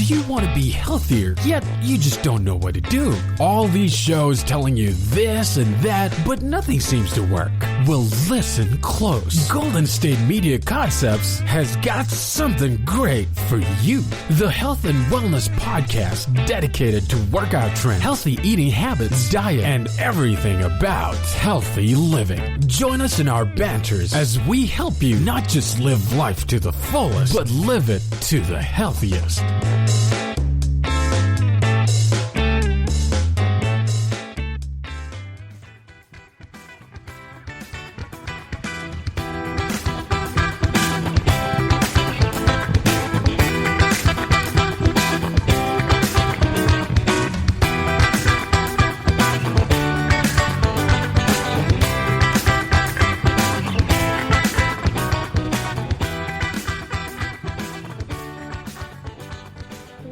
Do you want to be healthier, yet you just don't know what to do? All these shows telling you this and that, but nothing seems to work. Well, listen close. Golden State Media Concepts has got something great for you. The Health and Wellness Podcast, dedicated to workout trends, healthy eating habits, diet, and everything about healthy living. Join us in our banters as we help you not just live life to the fullest, but live it to the healthiest.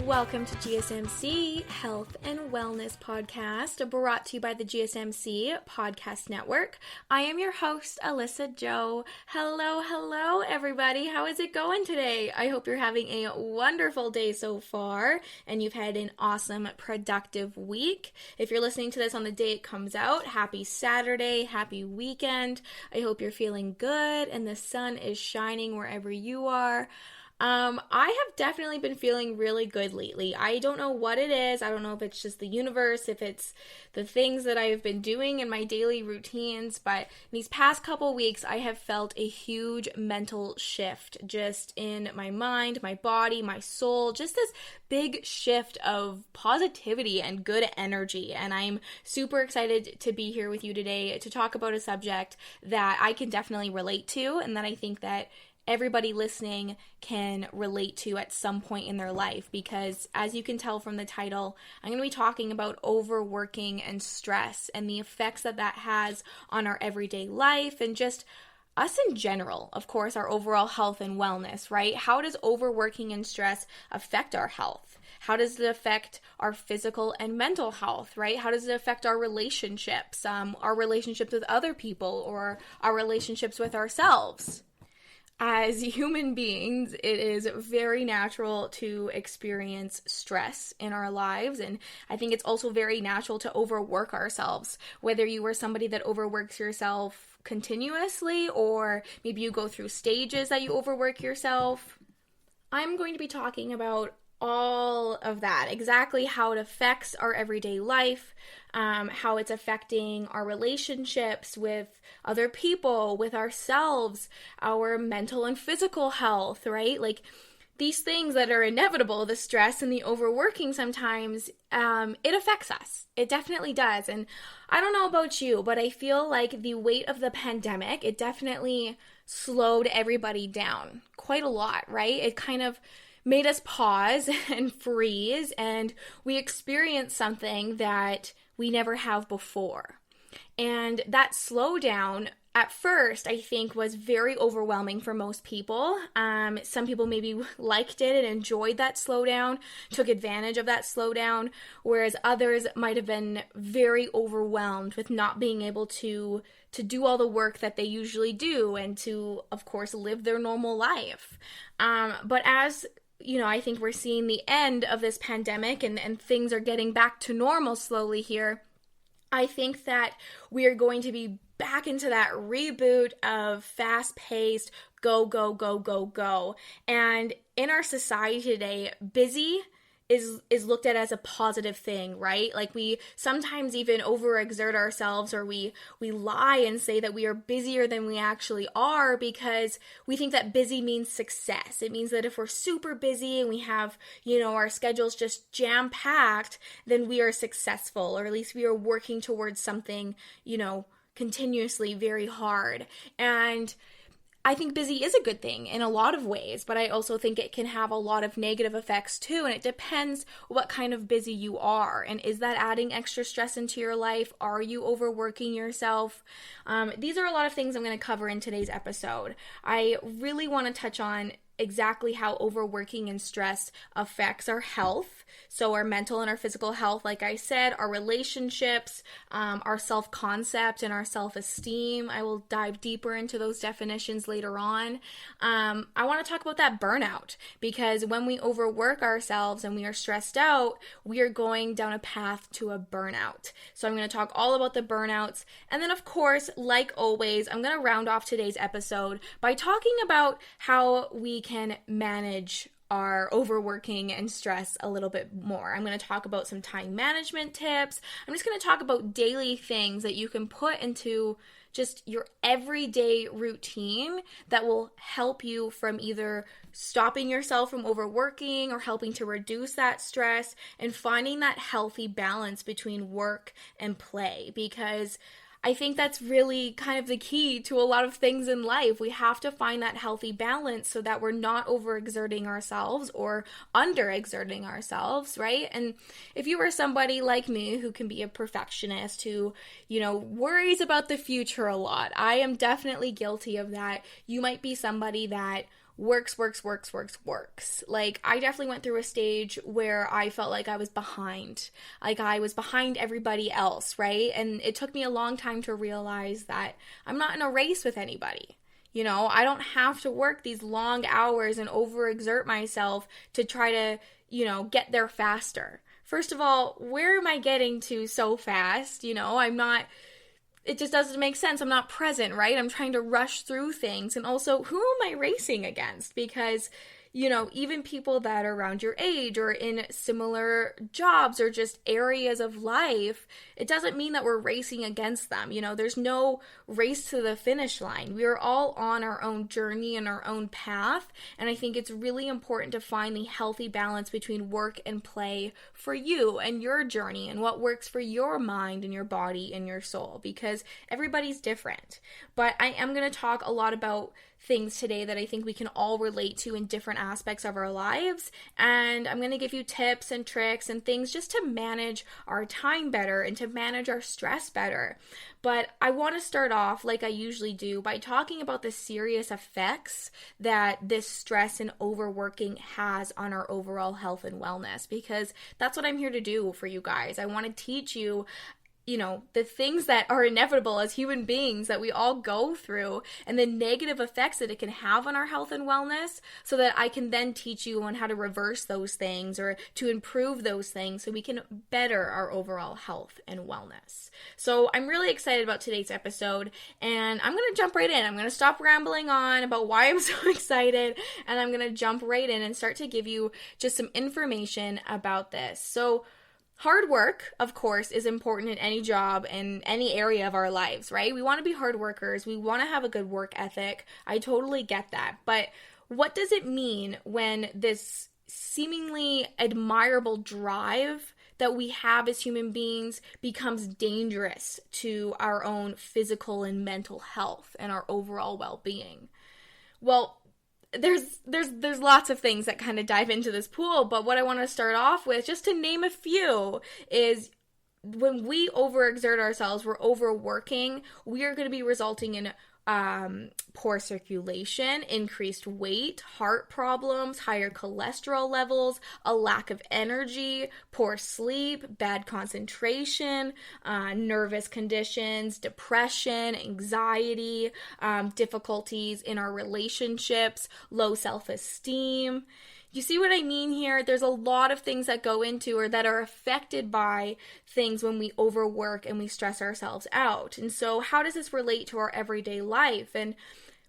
Welcome to GSMC Health and Wellness Podcast, brought to you by the GSMC Podcast Network. I am your host, Alyssa Jo. Hello, everybody. How is it going today? I hope you're having a wonderful day so far, and you've had an awesome, productive week. If you're listening to this on the day it comes out, happy Saturday, happy weekend. I hope you're feeling good, and the sun is shining wherever you are. I have definitely been feeling really good lately. I don't know what it is. I don't know if it's just the universe, if it's the things that I've been doing in my daily routines, but these past couple weeks, I have felt a huge mental shift just in my mind, my body, my soul, just this big shift of positivity and good energy. And I'm super excited to be here with you today to talk about a subject that I can definitely relate to, and that I think that everybody listening can relate to at some point in their life, because as you can tell from the title, I'm going to be talking about overworking and stress and the effects that that has on our everyday life and just us in general, of course, our overall health and wellness, right? How does overworking and stress affect our health? How does it affect our physical and mental health, right? How does it affect our relationships with other people, or our relationships with ourselves? As human beings, it is very natural to experience stress in our lives, and I think it's also very natural to overwork ourselves, whether you are somebody that overworks yourself continuously, or maybe you go through stages that you overwork yourself. I'm going to be talking about all of that, exactly how it affects our everyday life, how it's affecting our relationships with other people, with ourselves, our mental and physical health, right? Like these things that are inevitable, the stress and the overworking sometimes, it affects us. It definitely does. And I don't know about you, but I feel like the weight of the pandemic, it definitely slowed everybody down quite a lot, right? It kind of made us pause and freeze, and we experienced something that we never have before. And that slowdown at first, I think, was very overwhelming for most people. Some people maybe liked it and enjoyed that slowdown, took advantage of that slowdown, whereas others might have been very overwhelmed with not being able to do all the work that they usually do and to, of course, live their normal life. But as I think we're seeing the end of this pandemic and things are getting back to normal slowly here, I think that we are going to be back into that reboot of fast-paced go, go, go, go, go. And in our society today, busy is looked at as a positive thing, right? Like we sometimes even overexert ourselves, or we lie and say that we are busier than we actually are, because we think that busy means success. It means that if we're super busy and we have, our schedules just jam-packed, then we are successful, or at least we are working towards something, continuously very hard. And I think busy is a good thing in a lot of ways, but I also think it can have a lot of negative effects too, and it depends what kind of busy you are. And is that adding extra stress into your life? Are you overworking yourself? These are a lot of things I'm going to cover in today's episode. I really want to touch on exactly how overworking and stress affects our health. So our mental and our physical health, like I said, our relationships, our self-concept and our self-esteem. I will dive deeper into those definitions later on. I want to talk about that burnout, because when we overwork ourselves and we are stressed out, we are going down a path to a burnout. So I'm going to talk all about the burnouts. And then, of course, like always, I'm going to round off today's episode by talking about how we can manage our overworking and stress a little bit more. I'm going to talk about some time management tips. I'm just going to talk about daily things that you can put into just your everyday routine that will help you from either stopping yourself from overworking or helping to reduce that stress and finding that healthy balance between work and play, because I think that's really kind of the key to a lot of things in life. We have to find that healthy balance so that we're not overexerting ourselves or underexerting ourselves, right? And if you are somebody like me who can be a perfectionist, who, worries about the future a lot, I am definitely guilty of that. You might be somebody that works. Like, I definitely went through a stage where I felt like I was behind. Like, I was behind everybody else, right? And it took me a long time to realize that I'm not in a race with anybody. I don't have to work these long hours and overexert myself to try to, get there faster. First of all, where am I getting to so fast? It just doesn't make sense. I'm not present, right? I'm trying to rush through things. And also, who am I racing against? Because, even people that are around your age or in similar jobs or just areas of life, it doesn't mean that we're racing against them. There's no race to the finish line. We are all on our own journey and our own path. And I think it's really important to find the healthy balance between work and play for you and your journey and what works for your mind and your body and your soul, because everybody's different. But I am going to talk a lot about things today that I think we can all relate to in different aspects of our lives. And I'm going to give you tips and tricks and things just to manage our time better and to manage our stress better. But I want to start off, like I usually do, by talking about the serious effects that this stress and overworking has on our overall health and wellness, because that's what I'm here to do for you guys. I want to teach you the things that are inevitable as human beings that we all go through and the negative effects that it can have on our health and wellness, so that I can then teach you on how to reverse those things or to improve those things so we can better our overall health and wellness. So I'm really excited about today's episode, and I'm going to jump right in. I'm going to stop rambling on about why I'm so excited, and I'm going to jump right in and start to give you just some information about this. So hard work, of course, is important in any job and any area of our lives, right? We want to be hard workers. We want to have a good work ethic. I totally get that. But what does it mean when this seemingly admirable drive that we have as human beings becomes dangerous to our own physical and mental health and our overall well-being? Well, there's lots of things that kind of dive into this pool, but what I want to start off with, just to name a few, is when we overexert ourselves, we're overworking, we are going to be resulting in poor circulation, increased weight, heart problems, higher cholesterol levels, a lack of energy, poor sleep, bad concentration, nervous conditions, depression, anxiety, difficulties in our relationships, low self-esteem. You see what I mean here? There's a lot of things that go into or that are affected by things when we overwork and we stress ourselves out. And so how does this relate to our everyday life? And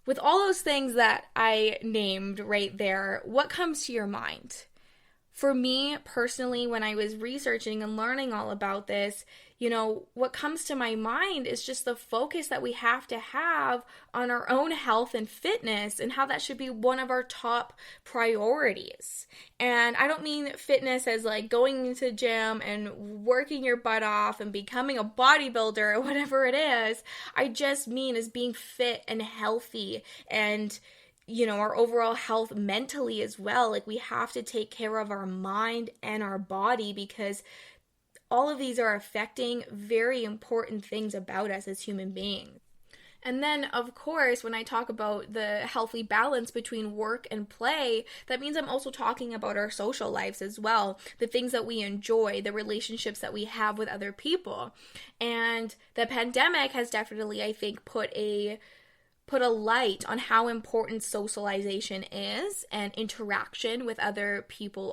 with all those things that I named right there, what comes to your mind? For me personally, when I was researching and learning all about this, what comes to my mind is just the focus that we have to have on our own health and fitness and how that should be one of our top priorities. And I don't mean fitness as like going into the gym and working your butt off and becoming a bodybuilder or whatever it is. I just mean as being fit and healthy and our overall health mentally as well. Like, we have to take care of our mind and our body, because all of these are affecting very important things about us as human beings. And then, of course, when I talk about the healthy balance between work and play, that means I'm also talking about our social lives as well, the things that we enjoy, the relationships that we have with other people. And the pandemic has definitely, I think, put a light on how important socialization is and interaction with other people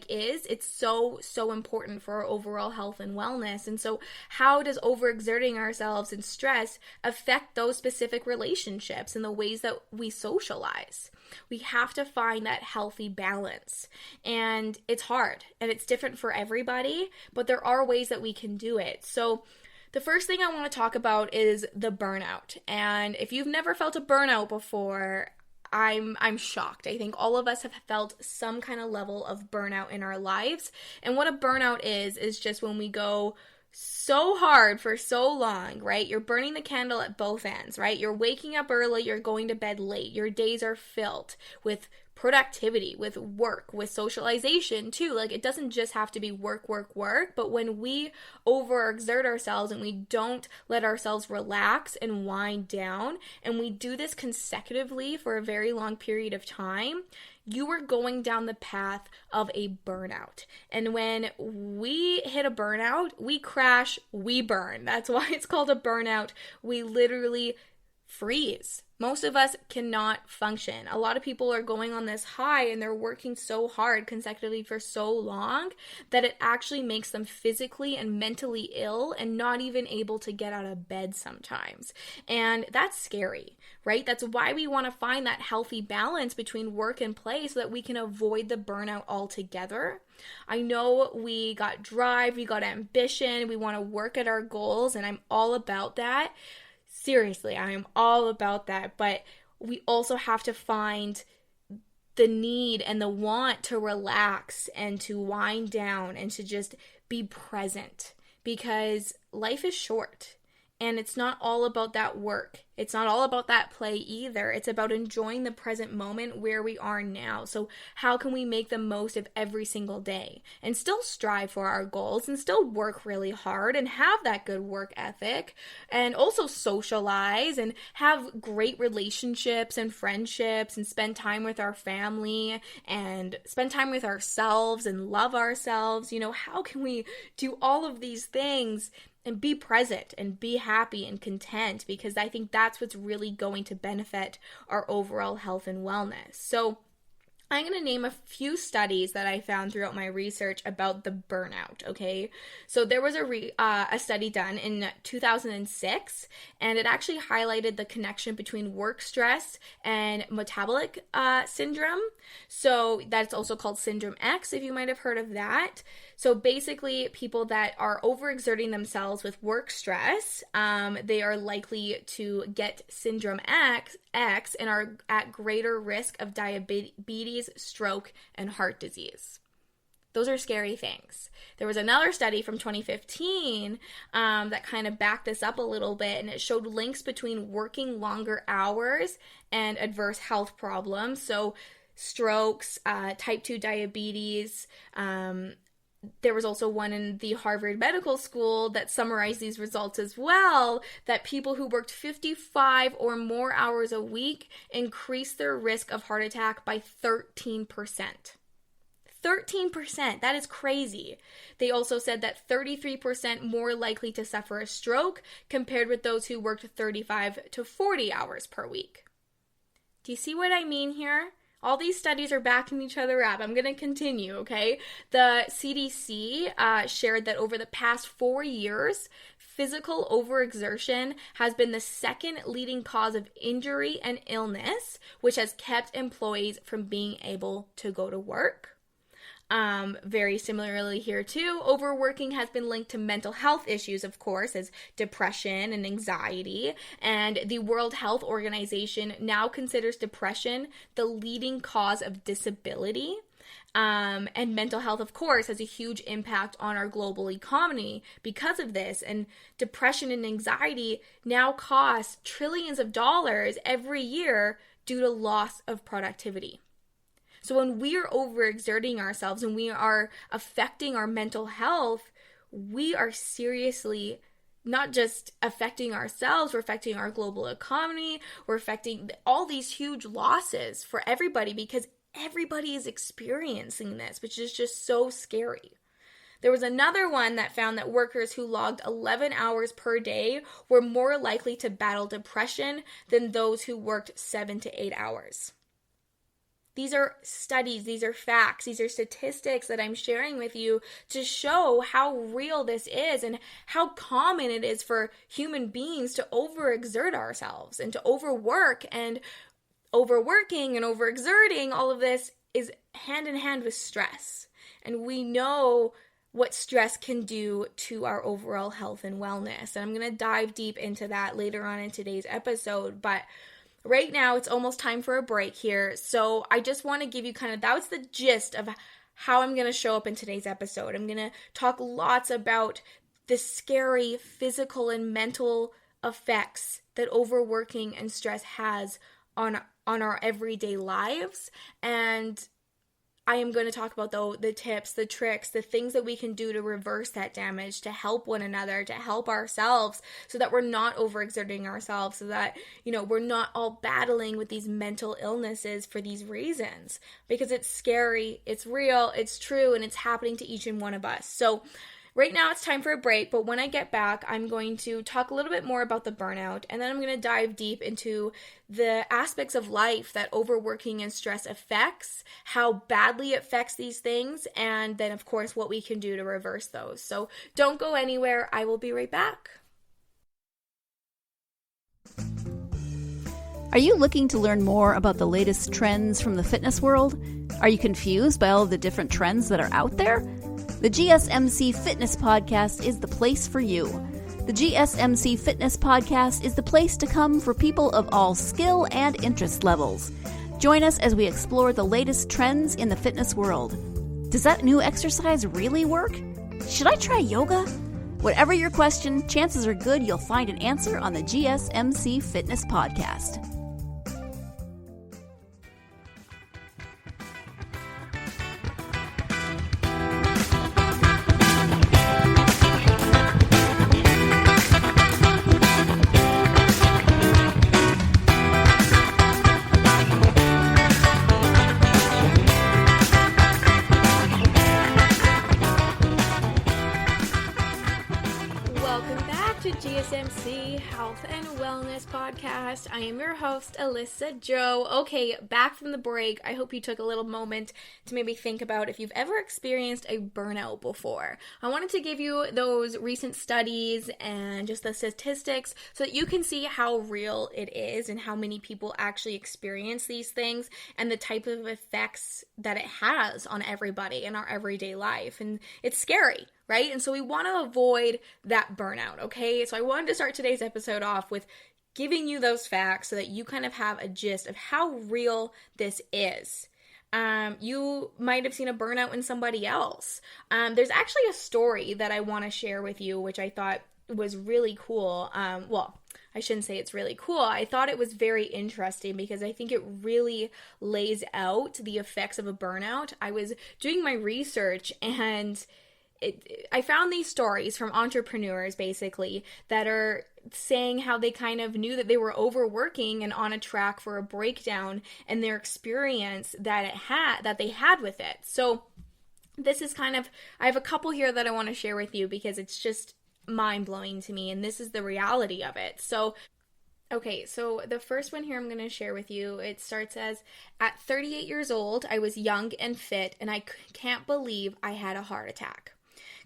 is. It's so important for our overall health and wellness. And so how does overexerting ourselves and stress affect those specific relationships and the ways that we socialize? We have to find that healthy balance. And it's hard and it's different for everybody, but there are ways that we can do it. So the first thing I want to talk about is the burnout. And if you've never felt a burnout before, I'm shocked. I think all of us have felt some kind of level of burnout in our lives. And what a burnout is just when we go so hard for so long, right? You're burning the candle at both ends, right? You're waking up early, you're going to bed late. Your days are filled with productivity, with work, with socialization too. Like, it doesn't just have to be work, but when we overexert ourselves and we don't let ourselves relax and wind down, and we do this consecutively for a very long period of time, you are going down the path of a burnout. And when we hit a burnout, we crash, we burn. That's why it's called a burnout. We literally freeze. Most of us cannot function. A lot of people are going on this high and they're working so hard consecutively for so long that it actually makes them physically and mentally ill and not even able to get out of bed sometimes. And that's scary, right? That's why we want to find that healthy balance between work and play so that we can avoid the burnout altogether. I know we got drive, we got ambition, we want to work at our goals, and I'm all about that. Seriously, I am all about that, but we also have to find the need and the want to relax and to wind down and to just be present, because life is short. And it's not all about that work. It's not all about that play either. It's about enjoying the present moment where we are now. So how can we make the most of every single day and still strive for our goals and still work really hard and have that good work ethic and also socialize and have great relationships and friendships and spend time with our family and spend time with ourselves and love ourselves? You know, how can we do all of these things and be present and be happy and content? Because I think that's what's really going to benefit our overall health and wellness. So I'm going to name a few studies that I found throughout my research about the burnout, okay? So there was a study done in 2006, and it actually highlighted the connection between work stress and metabolic syndrome. So that's also called Syndrome X, if you might have heard of that. So basically, people that are overexerting themselves with work stress, they are likely to get Syndrome X and are at greater risk of diabetes, stroke, and heart disease. Those are scary things. There was another study from 2015 that kind of backed this up a little bit, and it showed links between working longer hours and adverse health problems. So strokes, type 2 diabetes. There was also one in the Harvard Medical School that summarized these results as well, that people who worked 55 or more hours a week increased their risk of heart attack by 13%. 13%, that is crazy. They also said that 33% more likely to suffer a stroke compared with those who worked 35 to 40 hours per week. Do you see what I mean here? All these studies are backing each other up. I'm going to continue, okay? The CDC shared that over the past 4 years, physical overexertion has been the second leading cause of injury and illness, which has kept employees from being able to go to work. Very similarly here too, overworking has been linked to mental health issues, of course, as depression and anxiety. And the World Health Organization now considers depression the leading cause of disability. And mental health, of course, has a huge impact on our global economy because of this. And depression and anxiety now cost trillions of dollars every year due to loss of productivity. So when we are overexerting ourselves and we are affecting our mental health, we are seriously not just affecting ourselves, we're affecting our global economy, we're affecting all these huge losses for everybody because everybody is experiencing this, which is just so scary. There was another one that found that workers who logged 11 hours per day were more likely to battle depression than those who worked 7 to 8 hours. These are studies, these are facts, these are statistics that I'm sharing with you to show how real this is and how common it is for human beings to overexert ourselves and to overwork, and overworking and overexerting. All of this is hand in hand with stress. And we know what stress can do to our overall health and wellness. And I'm going to dive deep into that later on in today's episode. But right now, it's almost time for a break here. So I just want to give you that was the gist of how I'm going to show up in today's episode. I'm going to talk lots about the scary physical and mental effects that overworking and stress has on our everyday lives. And I am going to talk about the tips, the tricks, the things that we can do to reverse that damage, to help one another, to help ourselves, so that we're not overexerting ourselves, so that, we're not all battling with these mental illnesses for these reasons. Because it's scary, it's real, it's true, and it's happening to each and one of us. So right now it's time for a break, but when I get back, I'm going to talk a little bit more about the burnout, and then I'm going to dive deep into the aspects of life that overworking and stress affects, how badly it affects these things, and then, of course, what we can do to reverse those. So don't go anywhere. I will be right back. Are you looking to learn more about the latest trends from the fitness world? Are you confused by all of the different trends that are out there? The GSMC Fitness Podcast is the place for you. The GSMC Fitness Podcast is the place to come for people of all skill and interest levels. Join us as we explore the latest trends in the fitness world. Does that new exercise really work? Should I try yoga? Whatever your question, chances are good you'll find an answer on the GSMC Fitness Podcast. GSMC Health and Wellness Podcast. I am your host, Alyssa Jo. Okay, back from the break. I hope you took a little moment to maybe think about if you've ever experienced a burnout before. I wanted to give you those recent studies and just the statistics so that you can see how real it is and how many people actually experience these things and the type of effects that it has on everybody in our everyday life. And it's scary, right? And so we want to avoid that burnout, okay? So I wanted to start today's episode off with giving you those facts so that you kind of have a gist of how real this is. You might have seen a burnout in somebody else. There's actually a story that I want to share with you, which I thought was really cool. Well, I shouldn't say it's really cool. I thought it was very interesting because I think it really lays out the effects of a burnout. I was doing my research and I found these stories from entrepreneurs basically that are saying how they kind of knew that they were overworking and on a track for a breakdown and their experience that they had with it. So this is I have a couple here that I want to share with you because it's just mind-blowing to me, and this is the reality of it. So the first one here I'm going to share with you, it starts as, at 38 years old, I was young and fit, and I can't believe I had a heart attack.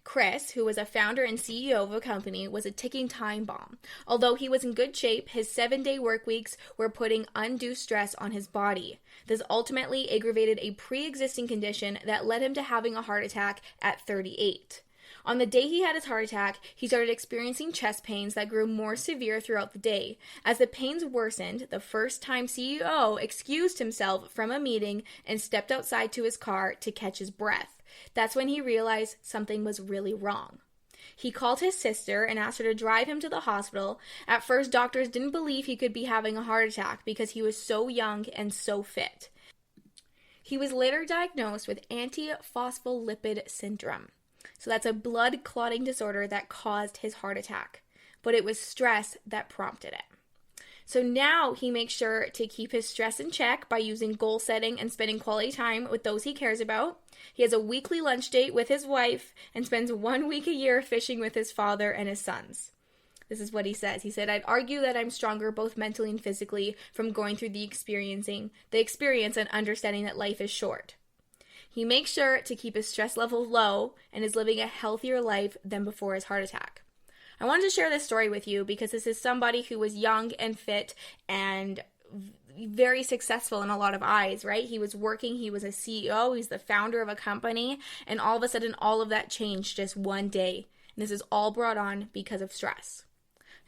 Chris, who was a founder and CEO of a company, was a ticking time bomb. Although he was in good shape, his 7-day work weeks were putting undue stress on his body. This ultimately aggravated a pre-existing condition that led him to having a heart attack at 38. On the day he had his heart attack, he started experiencing chest pains that grew more severe throughout the day. As the pains worsened, the first-time CEO excused himself from a meeting and stepped outside to his car to catch his breath. That's when he realized something was really wrong. He called his sister and asked her to drive him to the hospital. At first, doctors didn't believe he could be having a heart attack because he was so young and so fit. He was later diagnosed with antiphospholipid syndrome. So that's a blood clotting disorder that caused his heart attack. but it was stress that prompted it. So now he makes sure to keep his stress in check by using goal setting and spending quality time with those he cares about. He has a weekly lunch date with his wife and spends 1 week a year fishing with his father and his sons. This is what he says. He said, "I'd argue that I'm stronger both mentally and physically from going through the experience and understanding that life is short." He makes sure to keep his stress level low and is living a healthier life than before his heart attack. I wanted to share this story with you because this is somebody who was young and fit and very successful in a lot of eyes, right? He was working, he was a CEO, he's the founder of a company, and all of a sudden all of that changed just one day. And this is all brought on because of stress.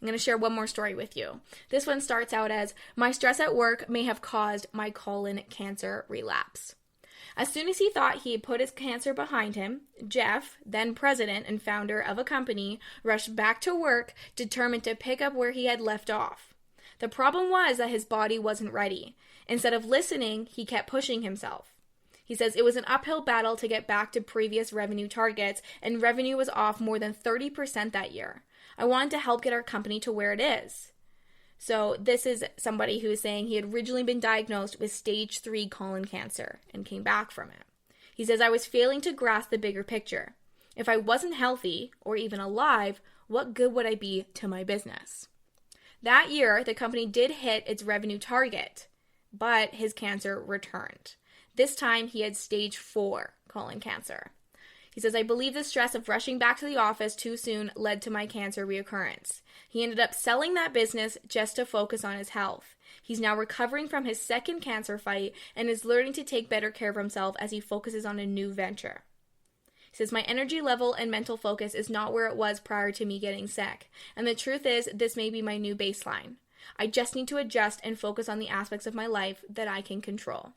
I'm going to share one more story with you. This one starts out as, "My stress at work may have caused my colon cancer relapse." As soon as he thought he had put his cancer behind him, Jeff, then president and founder of a company, rushed back to work, determined to pick up where he had left off. The problem was that his body wasn't ready. Instead of listening, he kept pushing himself. He says, "It was an uphill battle to get back to previous revenue targets, and revenue was off more than 30% that year. I wanted to help get our company to where it is." So this is somebody who is saying he had originally been diagnosed with stage 3 colon cancer and came back from it. He says, "I was failing to grasp the bigger picture. If I wasn't healthy or even alive, what good would I be to my business?" That year, the company did hit its revenue target, but his cancer returned. This time, he had stage 4 colon cancer. He says, "I believe the stress of rushing back to the office too soon led to my cancer reoccurrence. He ended up selling that business just to focus on his health. He's now recovering from his second cancer fight and is learning to take better care of himself as he focuses on a new venture." He says, "My energy level and mental focus is not where it was prior to me getting sick. And the truth is, this may be my new baseline. I just need to adjust and focus on the aspects of my life that I can control."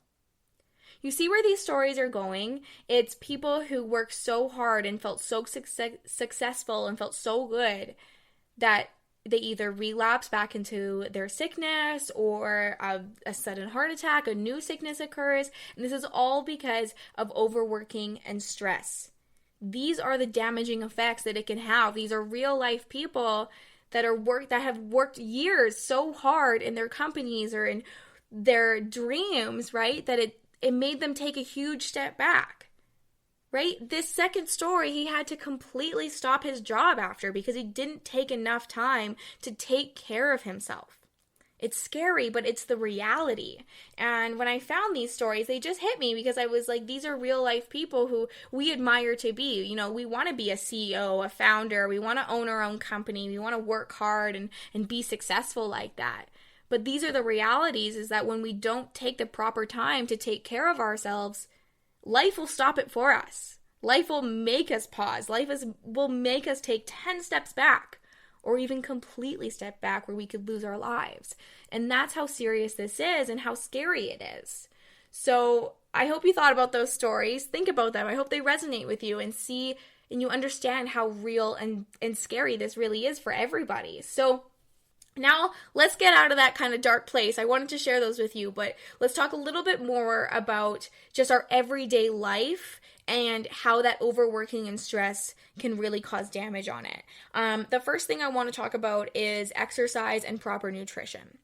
You see where these stories are going? It's people who worked so hard and felt so successful and felt so good that they either relapse back into their sickness or a sudden heart attack, a new sickness occurs. And this is all because of overworking and stress. These are the damaging effects that it can have. These are real life people that have worked years so hard in their companies or in their dreams, right? That it made them take a huge step back, right? This second story, he had to completely stop his job after because he didn't take enough time to take care of himself. It's scary, but it's the reality. And when I found these stories, they just hit me because I was like, these are real life people who we admire to be. You know, we want to be a CEO, a founder. We want to own our own company. We want to work hard and be successful like that. But these are the realities, is that when we don't take the proper time to take care of ourselves, life will stop it for us. Life will make us pause. Will make us take 10 steps back or even completely step back where we could lose our lives. And that's how serious this is and how scary it is. So I hope you thought about those stories. Think about them. I hope they resonate with you and you understand how real and scary this really is for everybody. So now, let's get out of that kind of dark place. I wanted to share those with you, but let's talk a little bit more about just our everyday life and how that overworking and stress can really cause damage on it. The first thing I want to talk about is exercise and proper nutrition.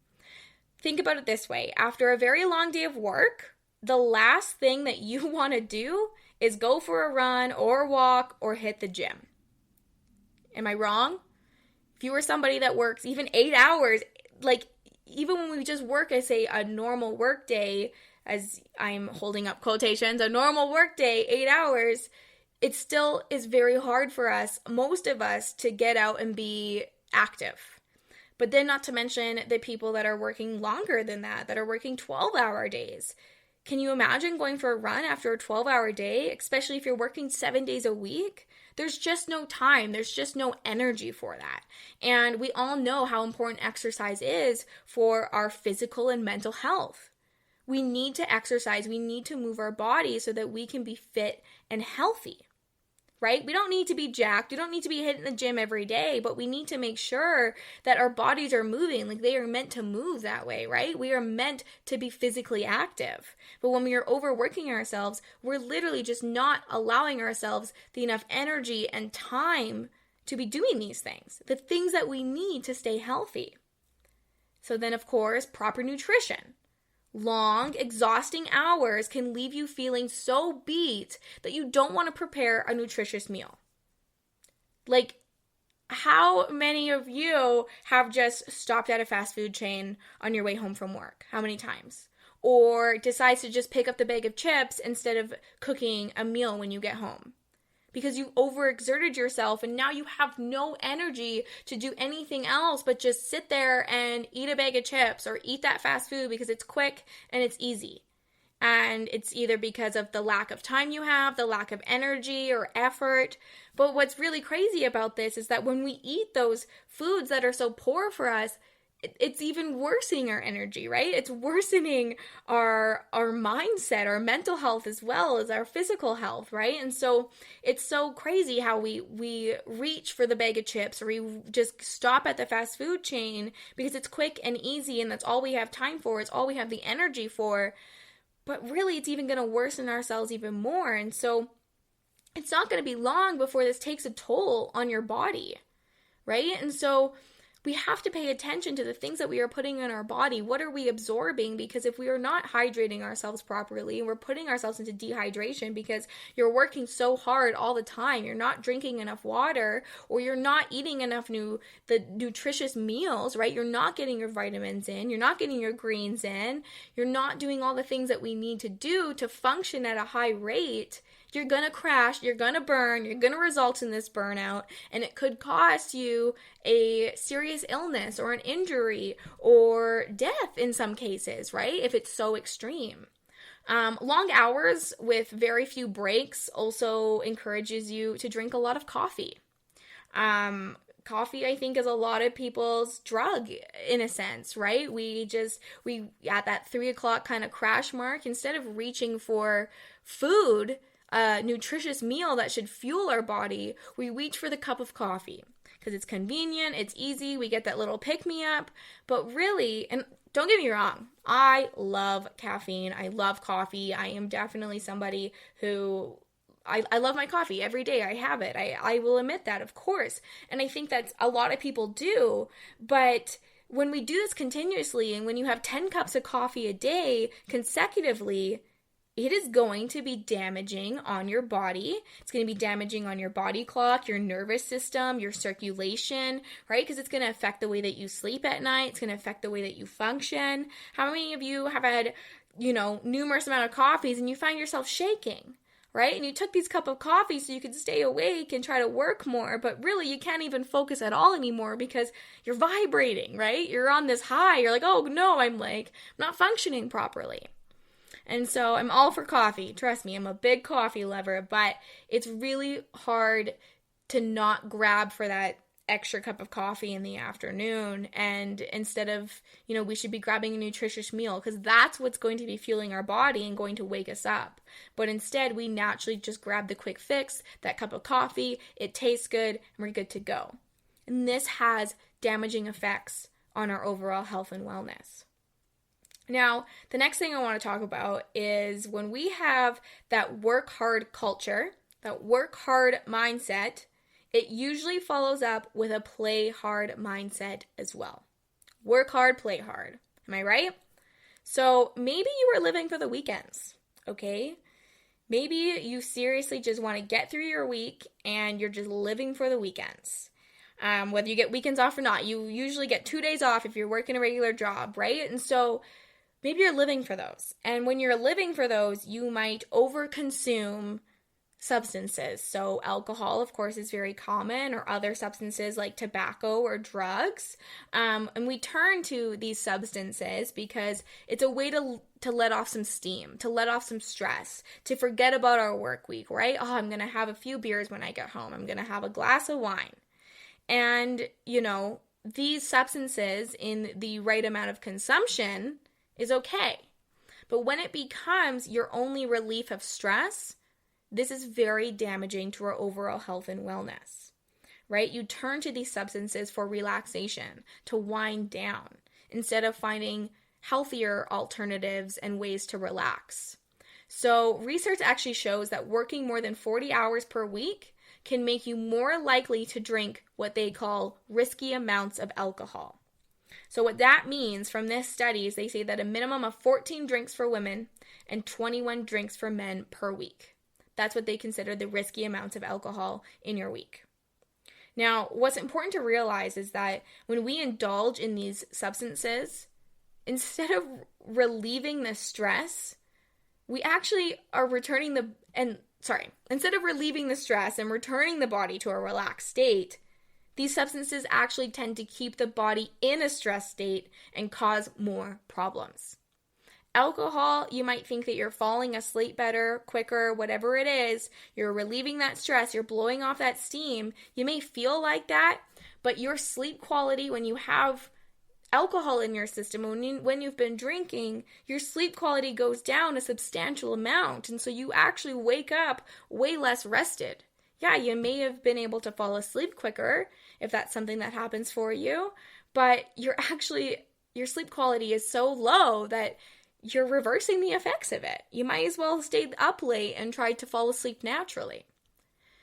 Think about it this way. After a very long day of work, the last thing that you want to do is go for a run or walk or hit the gym. Am I wrong? If you were somebody that works even 8 hours, like even when we just work, I say a normal work day, as I'm holding up quotations, a normal work day, 8 hours, it still is very hard for us, most of us, to get out and be active. But then not to mention the people that are working longer than that are working 12-hour days. Can you imagine going for a run after a 12-hour day, especially if you're working 7 days a week? There's just no time. There's just no energy for that. And we all know how important exercise is for our physical and mental health. We need to exercise. We need to move our body so that we can be fit and healthy, right? We don't need to be jacked. We don't need to be hitting the gym every day, but we need to make sure that our bodies are moving like they are meant to move that way, right? We are meant to be physically active. But when we are overworking ourselves, we're literally just not allowing ourselves the enough energy and time to be doing these things, the things that we need to stay healthy. So then, of course, proper nutrition. Long, exhausting hours can leave you feeling so beat that you don't want to prepare a nutritious meal. Like, how many of you have just stopped at a fast food chain on your way home from work? How many times? Or decides to just pick up the bag of chips instead of cooking a meal when you get home? Because you overexerted yourself and now you have no energy to do anything else but just sit there and eat a bag of chips or eat that fast food because it's quick and it's easy. And it's either because of the lack of time you have, the lack of energy or effort. But what's really crazy about this is that when we eat those foods that are so poor for us, it's even worsening our energy, right? It's worsening our mindset, our mental health, as well as our physical health, right? And so it's so crazy how we reach for the bag of chips, or we just stop at the fast food chain because it's quick and easy and that's all we have time for. It's all we have the energy for. But really, it's even going to worsen ourselves even more. And so it's not going to be long before this takes a toll on your body, right? And so we have to pay attention to the things that we are putting in our body. What are we absorbing? Because if we are not hydrating ourselves properly, and we're putting ourselves into dehydration because you're working so hard all the time, you're not drinking enough water, or you're not eating enough the nutritious meals, right? You're not getting your vitamins in, you're not getting your greens in, you're not doing all the things that we need to do to function at a high rate. You're going to crash, you're going to burn, you're going to result in this burnout, and it could cost you a serious illness or an injury or death in some cases, right? If it's so extreme. Long hours with very few breaks also encourages you to drink a lot of coffee. Coffee, I think, is a lot of people's drug in a sense, right? We at that 3 o'clock kind of crash mark, instead of reaching for food, a nutritious meal that should fuel our body, we reach for the cup of coffee because it's convenient, it's easy, we get that little pick-me-up. But really, and don't get me wrong, I love caffeine, I love coffee. I am definitely somebody who I love my coffee every day. I have it. I will admit that, of course. And I think that's a lot of people do. But when we do this continuously, and when you have 10 cups of coffee a day consecutively, it is going to be damaging on your body. It's going to be damaging on your body clock, your nervous system, your circulation, right? Because it's going to affect the way that you sleep at night. It's going to affect the way that you function. How many of you have had, numerous amount of coffees and you find yourself shaking, right? And you took these cup of coffee so you could stay awake and try to work more, but really you can't even focus at all anymore because you're vibrating, right? You're on this high. You're like, oh no, I'm not functioning properly. And so I'm all for coffee. Trust me, I'm a big coffee lover, but it's really hard to not grab for that extra cup of coffee in the afternoon. And instead of, we should be grabbing a nutritious meal because that's what's going to be fueling our body and going to wake us up. But instead, we naturally just grab the quick fix, that cup of coffee, it tastes good, and we're good to go. And this has damaging effects on our overall health and wellness. Now, the next thing I want to talk about is when we have that work hard culture, that work hard mindset, it usually follows up with a play hard mindset as well. Work hard, play hard. Am I right? So maybe you are living for the weekends, okay? Maybe you seriously just want to get through your week and you're just living for the weekends. Whether you get weekends off or not, you usually get 2 days off if you're working a regular job, right? And so maybe you're living for those. And when you're living for those, you might overconsume substances. So alcohol, of course, is very common, or other substances like tobacco or drugs. And we turn to these substances because it's a way to let off some steam, to let off some stress, to forget about our work week, right? Oh, I'm going to have a few beers when I get home. I'm going to have a glass of wine. And, these substances in the right amount of consumption is okay. But when it becomes your only relief of stress, this is very damaging to our overall health and wellness, right? You turn to these substances for relaxation, to wind down, instead of finding healthier alternatives and ways to relax. So research actually shows that working more than 40 hours per week can make you more likely to drink what they call risky amounts of alcohol. So what that means from this study is they say that a minimum of 14 drinks for women and 21 drinks for men per week. That's what they consider the risky amounts of alcohol in your week. Now, what's important to realize is that when we indulge in these substances, instead of relieving the stress, we actually are instead of relieving the stress and returning the body to a relaxed state, these substances actually tend to keep the body in a stress state and cause more problems. Alcohol, you might think that you're falling asleep better, quicker, whatever it is. You're relieving that stress. You're blowing off that steam. You may feel like that, but your sleep quality when you have alcohol in your system, when you've been drinking, your sleep quality goes down a substantial amount. And so you actually wake up way less rested. Yeah, you may have been able to fall asleep quicker if that's something that happens for you, but your sleep quality is so low that you're reversing the effects of it. You might as well stay up late and try to fall asleep naturally.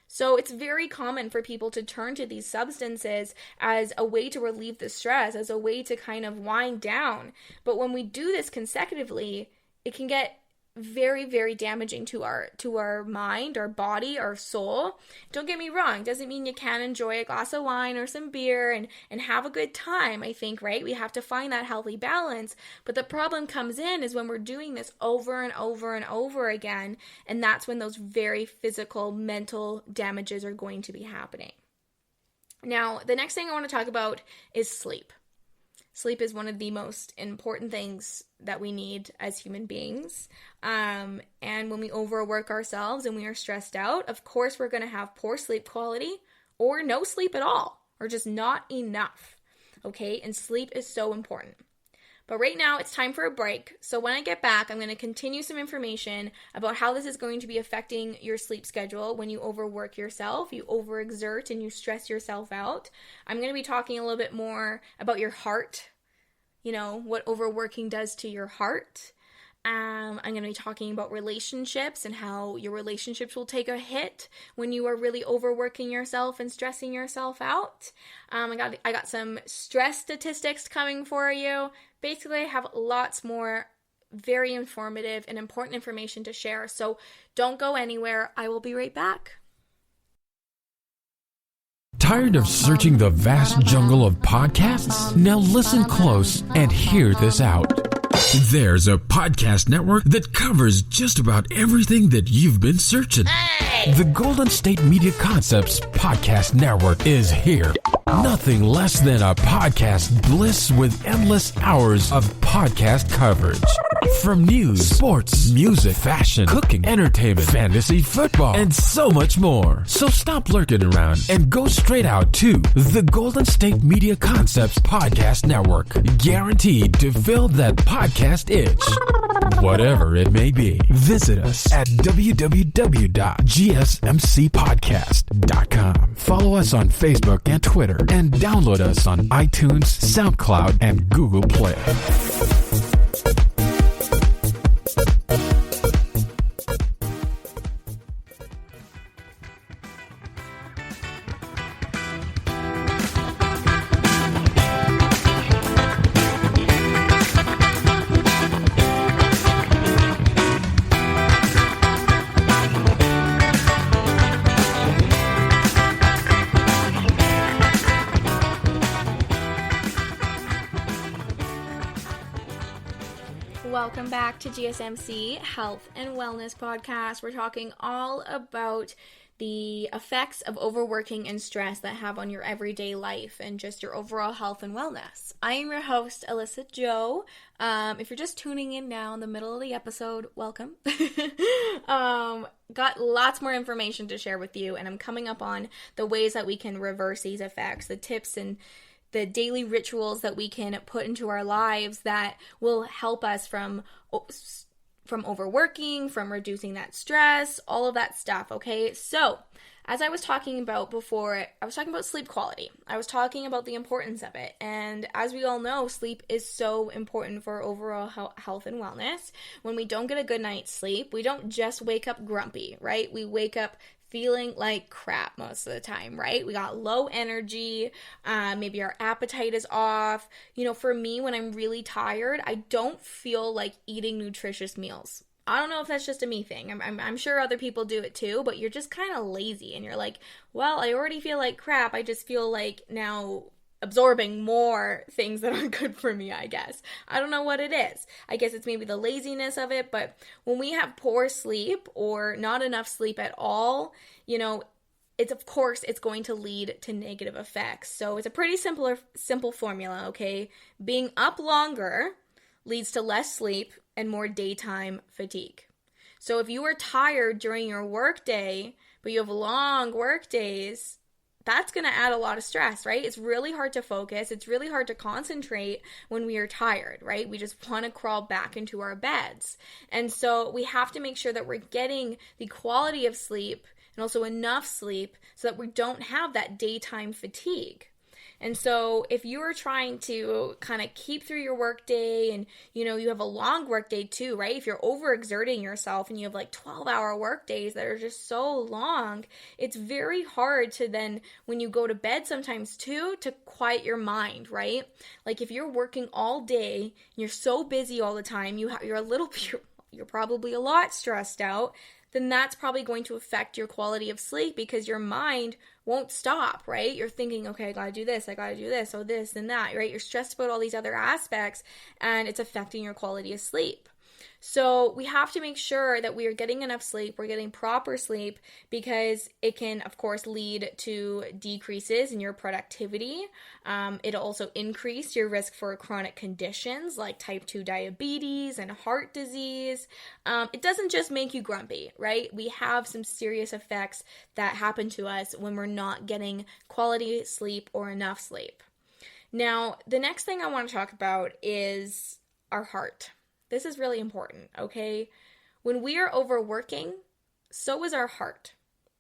So it's very common for people to turn to these substances as a way to relieve the stress, as a way to kind of wind down. But when we do this consecutively, it can get very, very damaging to our mind, our body, our soul. Don't get me wrong, it doesn't mean you can't enjoy a glass of wine or some beer and have a good time, I think, right? We have to find that healthy balance. But the problem comes in is when we're doing this over and over and over again, and that's when those very physical, mental damages are going to be happening. Now, the next thing I want to talk about is sleep. Sleep is one of the most important things that we need as human beings. And when we overwork ourselves and we are stressed out, of course, we're going to have poor sleep quality or no sleep at all, or just not enough. Okay. And sleep is so important. But right now it's time for a break. So when I get back, I'm going to continue some information about how this is going to be affecting your sleep schedule when you overwork yourself, you overexert, and you stress yourself out. I'm going to be talking a little bit more about your heart, what overworking does to your heart. I'm going to be talking about relationships and how your relationships will take a hit when you are really overworking yourself and stressing yourself out. I got some stress statistics coming for you. Basically, I have lots more very informative and important information to share. So don't go anywhere. I will be right back. Tired of searching the vast jungle of podcasts? Now listen close and hear this out. There's a podcast network that covers just about everything that you've been searching. Hey! The Golden State Media Concepts Podcast Network is here. Nothing less than a podcast bliss with endless hours of podcast coverage. From news, sports, music, fashion, cooking, entertainment, fantasy, football, and so much more. So stop lurking around and go straight out to the Golden State Media Concepts Podcast Network. Guaranteed to fill that podcast itch. Whatever it may be. Visit us at www.gsmcpodcast.com. Follow us on Facebook and Twitter, and download us on iTunes, SoundCloud, and Google Play. Welcome back to GSMC Health and Wellness Podcast. We're talking all about the effects of overworking and stress that have on your everyday life and just your overall health and wellness. I am your host, Alyssa Jo. If you're just tuning in now in the middle of the episode, welcome. Got lots more information to share with you, and I'm coming up on the ways that we can reverse these effects, the tips and the daily rituals that we can put into our lives that will help us from overworking, from reducing that stress, all of that stuff, okay? So, as I was talking about before, I was talking about sleep quality. I was talking about the importance of it. And as we all know, sleep is so important for overall health and wellness. When we don't get a good night's sleep, we don't just wake up grumpy, right? We wake up feeling like crap most of the time, right? We got low energy, maybe our appetite is off. For me, when I'm really tired, I don't feel like eating nutritious meals. I don't know if that's just a me thing. I'm sure other people do it too, but you're just kind of lazy and you're like, well, I already feel like crap. I just feel like now absorbing more things that aren't good for me, I guess. I don't know what it is. I guess it's maybe the laziness of it, but when we have poor sleep or not enough sleep at all, it's going to lead to negative effects. So it's a pretty simple formula, okay? Being up longer leads to less sleep and more daytime fatigue. So if you are tired during your workday, but you have long work days, that's going to add a lot of stress, right? It's really hard to focus. It's really hard to concentrate when we are tired, right? We just want to crawl back into our beds. And so we have to make sure that we're getting the quality of sleep and also enough sleep so that we don't have that daytime fatigue. And so if you are trying to kind of keep through your workday and, you have a long workday too, right? If you're overexerting yourself and you have like 12-hour workdays that are just so long, it's very hard to then, when you go to bed sometimes too, to quiet your mind, right? Like if you're working all day and you're so busy all the time, you're probably a lot stressed out, then that's probably going to affect your quality of sleep because your mind won't stop, right? You're thinking, okay, I gotta do this, oh, this and that, right? You're stressed about all these other aspects and it's affecting your quality of sleep. So we have to make sure that we are getting enough sleep, we're getting proper sleep, because it can, of course, lead to decreases in your productivity. It'll also increase your risk for chronic conditions like type 2 diabetes and heart disease. It doesn't just make you grumpy, right? We have some serious effects that happen to us when we're not getting quality sleep or enough sleep. Now, the next thing I want to talk about is our heart. This is really important, okay? When we are overworking, so is our heart.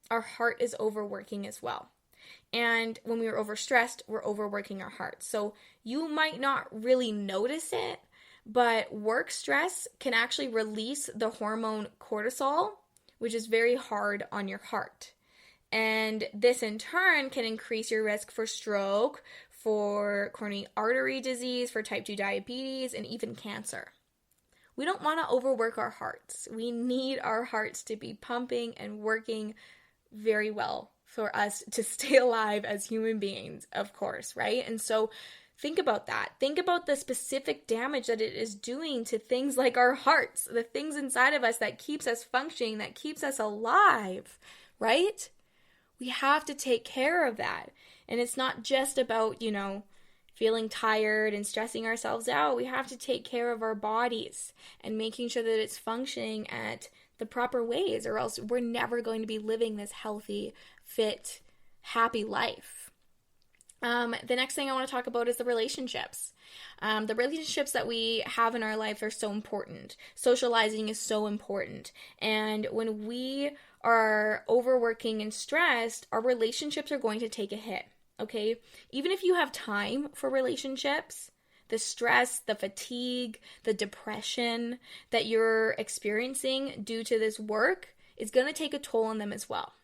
Our heart is overworking as well. And when we are overstressed, we're overworking our heart. So you might not really notice it, but work stress can actually release the hormone cortisol, which is very hard on your heart. And this in turn can increase your risk for stroke, for coronary artery disease, for type 2 diabetes, and even cancer. We don't want to overwork our hearts. We need our hearts to be pumping and working very well for us to stay alive as human beings, of course, right? And so think about that. Think about the specific damage that it is doing to things like our hearts, the things inside of us that keeps us functioning, that keeps us alive, right? We have to take care of that. And it's not just about, feeling tired and stressing ourselves out. We have to take care of our bodies and making sure that it's functioning at the proper ways, or else we're never going to be living this healthy, fit, happy life. The next thing I want to talk about is the relationships. The relationships that we have in our life are so important. Socializing is so important. And when we are overworking and stressed, our relationships are going to take a hit. Okay, even if you have time for relationships, the stress, the fatigue, the depression that you're experiencing due to this work is going to take a toll on them as well.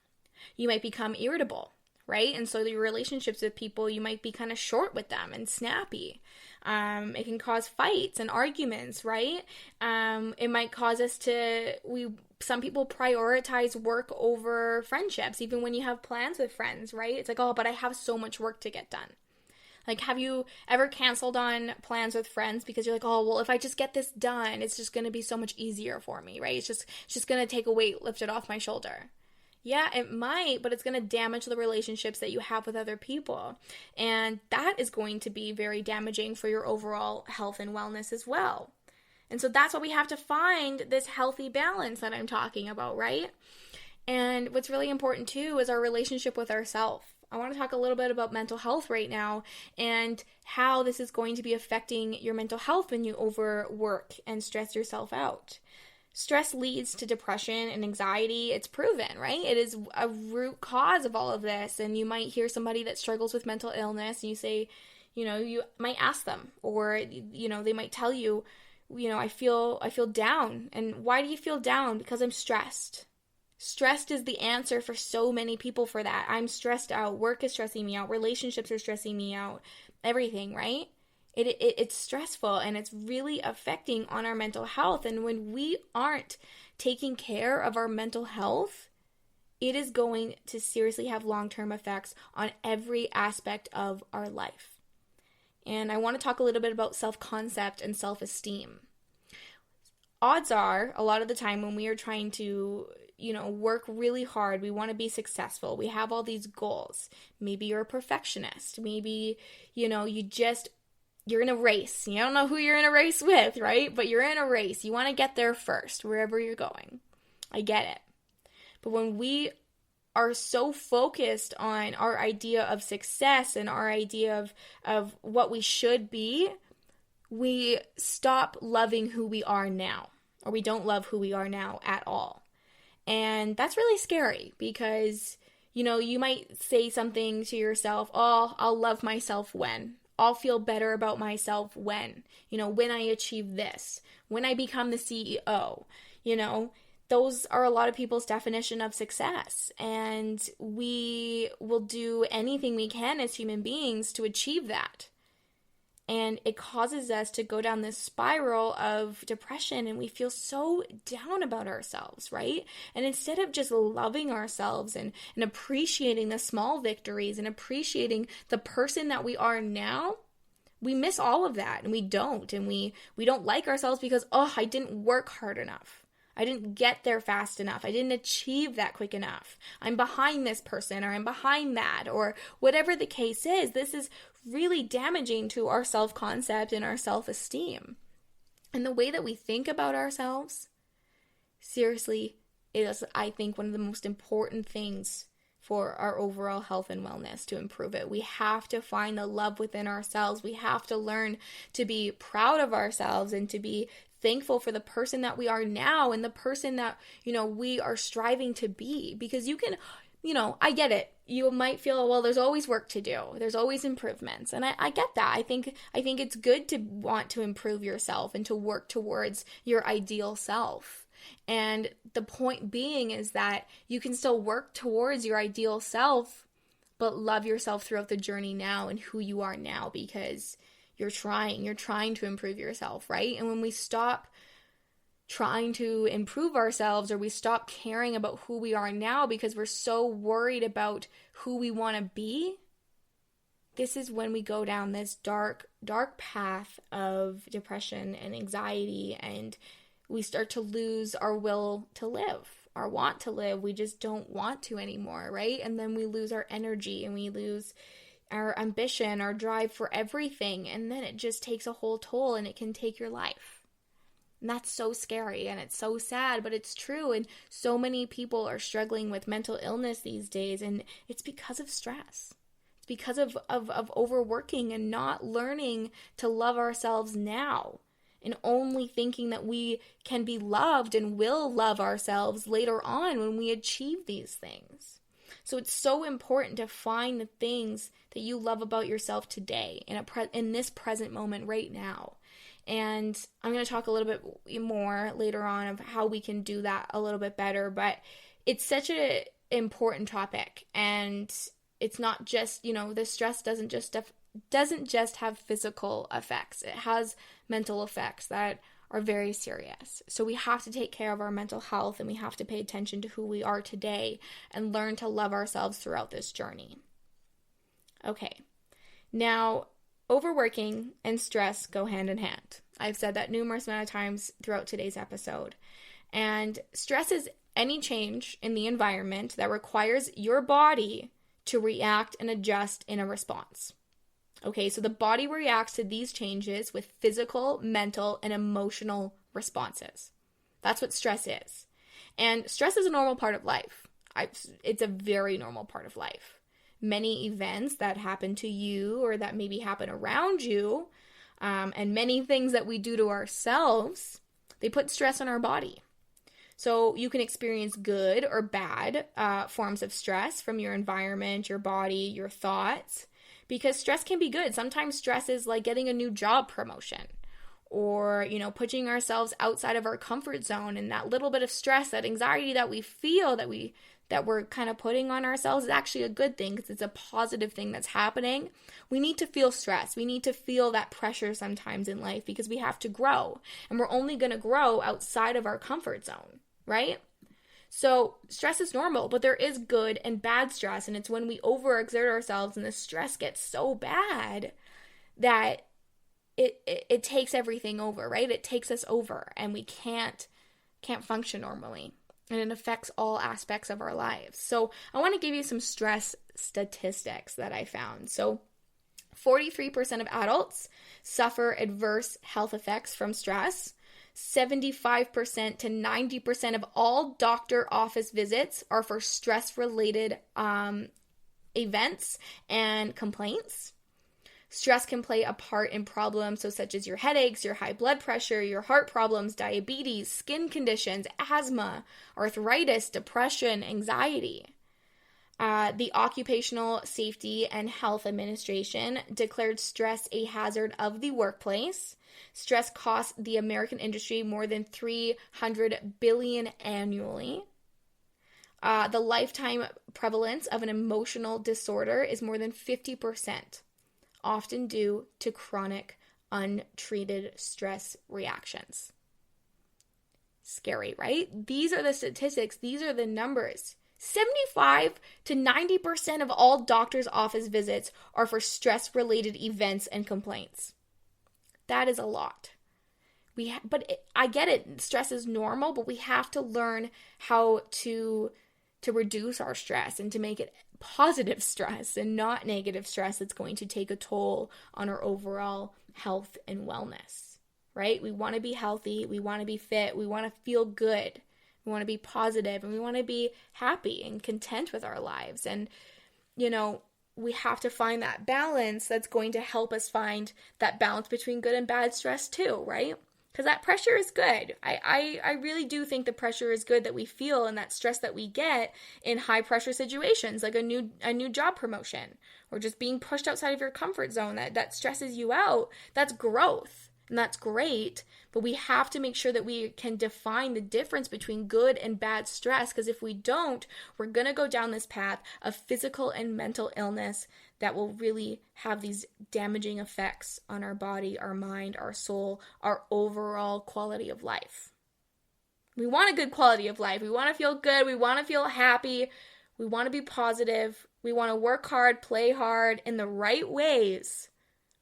You might become irritable, right? And so your relationships with people, you might be kind of short with them and snappy. It can cause fights and arguments, right? It might cause us some people prioritize work over friendships, even when you have plans with friends, right? It's like, oh, but I have so much work to get done. Like, have you ever canceled on plans with friends because you're like, oh, well, if I just get this done, it's just going to be so much easier for me, right? It's just going to take a weight lifted off my shoulder. Yeah, it might, but it's going to damage the relationships that you have with other people. And that is going to be very damaging for your overall health and wellness as well. And so that's why we have to find this healthy balance that I'm talking about, right? And what's really important too is our relationship with ourselves. I want to talk a little bit about mental health right now and how this is going to be affecting your mental health when you overwork and stress yourself out. Stress leads to depression and anxiety. It's proven, right? It is a root cause of all of this. And you might hear somebody that struggles with mental illness and you say, you might ask them, or, they might tell you, I feel down. And why do you feel down? Because I'm stressed. Stressed is the answer for so many people for that. I'm stressed out. Work is stressing me out. Relationships are stressing me out. Everything, right? It's stressful, and it's really affecting on our mental health. And when we aren't taking care of our mental health, it is going to seriously have long-term effects on every aspect of our life. And I want to talk a little bit about self-concept and self-esteem. Odds are, a lot of the time when we are trying to work really hard, we want to be successful, we have all these goals. Maybe you're a perfectionist. Maybe, you're in a race. You don't know who you're in a race with, right? But you're in a race. You want to get there first, wherever you're going. I get it. But when we are so focused on our idea of success and our idea of what we should be, we stop loving who we are now, or we don't love who we are now at all. And that's really scary because, you might say something to yourself, oh, I'll love myself when. I'll feel better about myself when I achieve this, when I become the CEO, those are a lot of people's definition of success. And we will do anything we can as human beings to achieve that. And it causes us to go down this spiral of depression, and we feel so down about ourselves, right? And instead of just loving ourselves and appreciating the small victories and appreciating the person that we are now, we miss all of that, and we don't. And we don't like ourselves because, I didn't work hard enough. I didn't get there fast enough. I didn't achieve that quick enough. I'm behind this person, or I'm behind that, or whatever the case is. This is really damaging to our self-concept and our self-esteem. And the way that we think about ourselves, seriously, is, I think, one of the most important things for our overall health and wellness to improve it. We have to find the love within ourselves. We have to learn to be proud of ourselves and to be thankful for the person that we are now and the person that, we are striving to be. Because you can, I get it. You might feel, well, there's always work to do. There's always improvements. And I get that. I think it's good to want to improve yourself and to work towards your ideal self. And the point being is that you can still work towards your ideal self, but love yourself throughout the journey now and who you are now, because you're trying to improve yourself, right? And when we stop trying to improve ourselves, or we stop caring about who we are now because we're so worried about who we want to be, this is when we go down this dark path of depression and anxiety, and we start to lose our will to live, our want to live. We just don't want to anymore, right? And then we lose our energy, and we lose our ambition, our drive for everything, and then it just takes a whole toll, and it can take your life. And that's so scary, and it's so sad, but it's true. And so many people are struggling with mental illness these days, and it's because of stress. It's because of overworking and not learning to love ourselves now, and only thinking that we can be loved and will love ourselves later on when we achieve these things. So it's so important to find the things that you love about yourself today, in this present moment right now. And I'm going to talk a little bit more later on of how we can do that a little bit better, but it's such an important topic. And it's not just, the stress doesn't just have physical effects. It has mental effects that are very serious. So we have to take care of our mental health, and we have to pay attention to who we are today and learn to love ourselves throughout this journey. Okay, now overworking and stress go hand in hand. I've said that numerous amount of times throughout today's episode. And stress is any change in the environment that requires your body to react and adjust in a response. Okay, so the body reacts to these changes with physical, mental, and emotional responses. That's what stress is. And stress is a normal part of life. It's a very normal part of life. Many events that happen to you, or that maybe happen around you, and many things that we do to ourselves, they put stress on our body. So you can experience good or bad forms of stress from your environment, your body, your thoughts. Because stress can be good. Sometimes stress is like getting a new job promotion, or, pushing ourselves outside of our comfort zone, and that little bit of stress, that anxiety that we feel that we're kind of putting on ourselves is actually a good thing because it's a positive thing that's happening. We need to feel stress. We need to feel that pressure sometimes in life because we have to grow, and we're only going to grow outside of our comfort zone, right? So stress is normal, but there is good and bad stress, and it's when we overexert ourselves and the stress gets so bad that it takes everything over, right? It takes us over, and we can't function normally. And it affects all aspects of our lives. So I want to give you some stress statistics that I found. So 43% of adults suffer adverse health effects from stress. 75% to 90% of all doctor office visits are for stress-related events and complaints. Stress can play a part in problems such as your headaches, your high blood pressure, your heart problems, diabetes, skin conditions, asthma, arthritis, depression, anxiety. The Occupational Safety and Health Administration declared stress a hazard of the workplace. Stress costs the American industry more than $300 billion annually. The lifetime prevalence of an emotional disorder is more than 50%. Often due to chronic, untreated stress reactions. Scary, right? These are the statistics. These are the numbers. 75 to 90% of all doctor's office visits are for stress-related events and complaints. That is a lot. I get it. Stress is normal, but we have to learn how to reduce our stress and to make it positive stress and not negative stress that's going to take a toll on our overall health and wellness, right? We want to be healthy, we want to be fit, we want to feel good, we want to be positive, and we want to be happy and content with our lives. And, we have to find that balance that's going to help us find that balance between good and bad stress too, right? Because that pressure is good. I really do think the pressure is good that we feel, and that stress that we get in high pressure situations, like a new job promotion or just being pushed outside of your comfort zone that stresses you out. That's growth, and that's great. But we have to make sure that we can define the difference between good and bad stress, because if we don't, we're going to go down this path of physical and mental illness that will really have these damaging effects on our body, our mind, our soul, our overall quality of life. We want a good quality of life. We want to feel good. We want to feel happy. We want to be positive. We want to work hard, play hard in the right ways,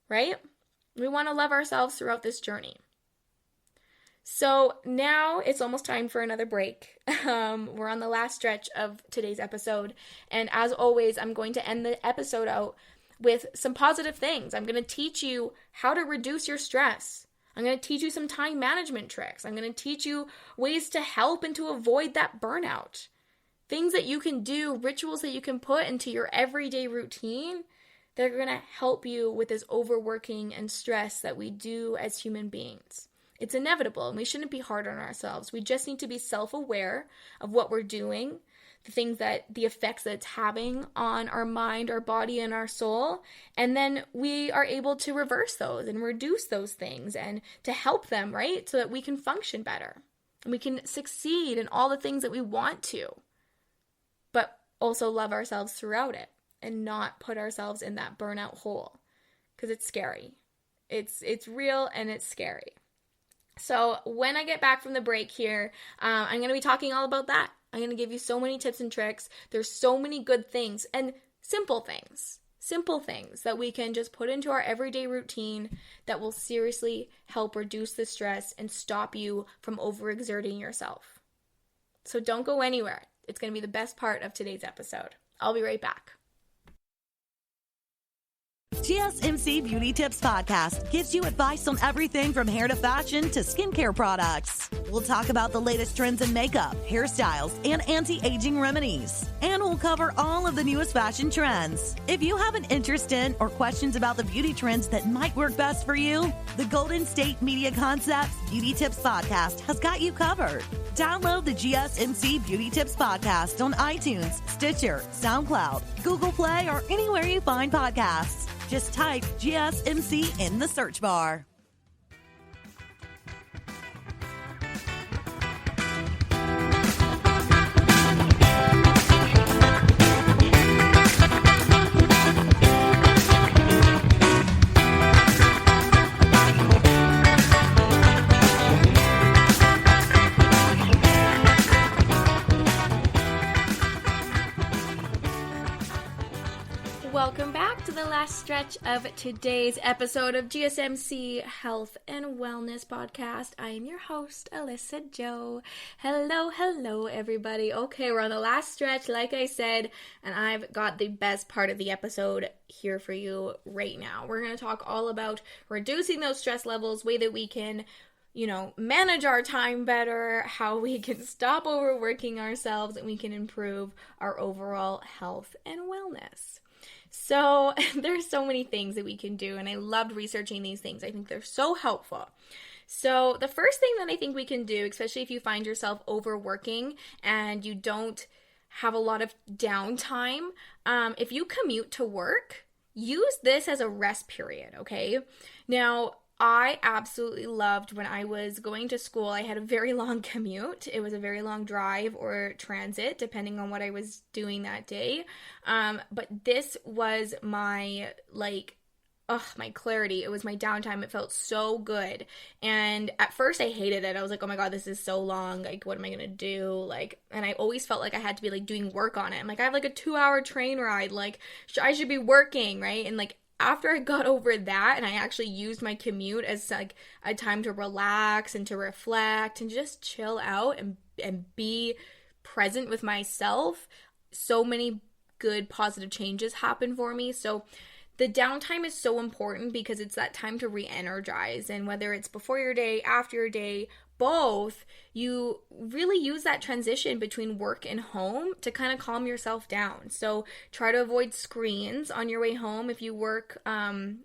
right? We want to love ourselves throughout this journey. So now it's almost time for another break. We're on the last stretch of today's episode. And as always, I'm going to end the episode out with some positive things. I'm going to teach you how to reduce your stress. I'm going to teach you some time management tricks. I'm going to teach you ways to help and to avoid that burnout. Things that you can do, rituals that you can put into your everyday routine that are going to help you with this overworking and stress that we do as human beings. It's inevitable, and we shouldn't be hard on ourselves. We just need to be self-aware of what we're doing, the effects that it's having on our mind, our body, and our soul, and then we are able to reverse those and reduce those things and to help them, right? So that we can function better and we can succeed in all the things that we want to, but also love ourselves throughout it and not put ourselves in that burnout hole, because it's scary. It's real and it's scary. So when I get back from the break here, I'm going to be talking all about that. I'm going to give you so many tips and tricks. There's so many good things and simple things that we can just put into our everyday routine that will seriously help reduce the stress and stop you from overexerting yourself. So don't go anywhere. It's going to be the best part of today's episode. I'll be right back. GSMC Beauty Tips Podcast gives you advice on everything from hair to fashion to skincare products. We'll talk about the latest trends in makeup, hairstyles, and anti-aging remedies. And we'll cover all of the newest fashion trends. If you have an interest in or questions about the beauty trends that might work best for you, the Golden State Media Concepts Beauty Tips Podcast has got you covered. Download the GSMC Beauty Tips Podcast on iTunes, Stitcher, SoundCloud, Google Play, or anywhere you find podcasts. Just type GSMC in the search bar. welcome back to the last stretch of today's episode of GSMC Health and Wellness Podcast. I am your host, Alyssa Jo. Hello, everybody. Okay, we're on the last stretch, like I said, and I've got the best part of the episode here for you right now. We're going to talk all about reducing those stress levels, way that we can manage our time better, how we can stop overworking ourselves, and we can improve our overall health and wellness. So there's so many things that we can do, and I loved researching these things. I think they're so helpful. So the first thing that I think we can do, especially if you find yourself overworking and you don't have a lot of downtime, if you commute to work, use this as a rest period, okay? Now, I absolutely loved when I was going to school. I had a very long commute. It was a very long drive or transit, depending on what I was doing that day. But this was my, my clarity. It was my downtime. It felt so good. And at first I hated it. I was like, oh my God, this is so long. Like, what am I going to do? And I always felt like I had to be doing work on it. I'm like, I have a 2-hour train ride. I should be working, right? And after I got over that and I actually used my commute as a time to relax and to reflect and just chill out and be present with myself, so many good positive changes happen for me. So the downtime is so important because it's that time to re-energize, and whether it's before your day, after your day, both, you really use that transition between work and home to kind of calm yourself down. So try to avoid screens on your way home if you work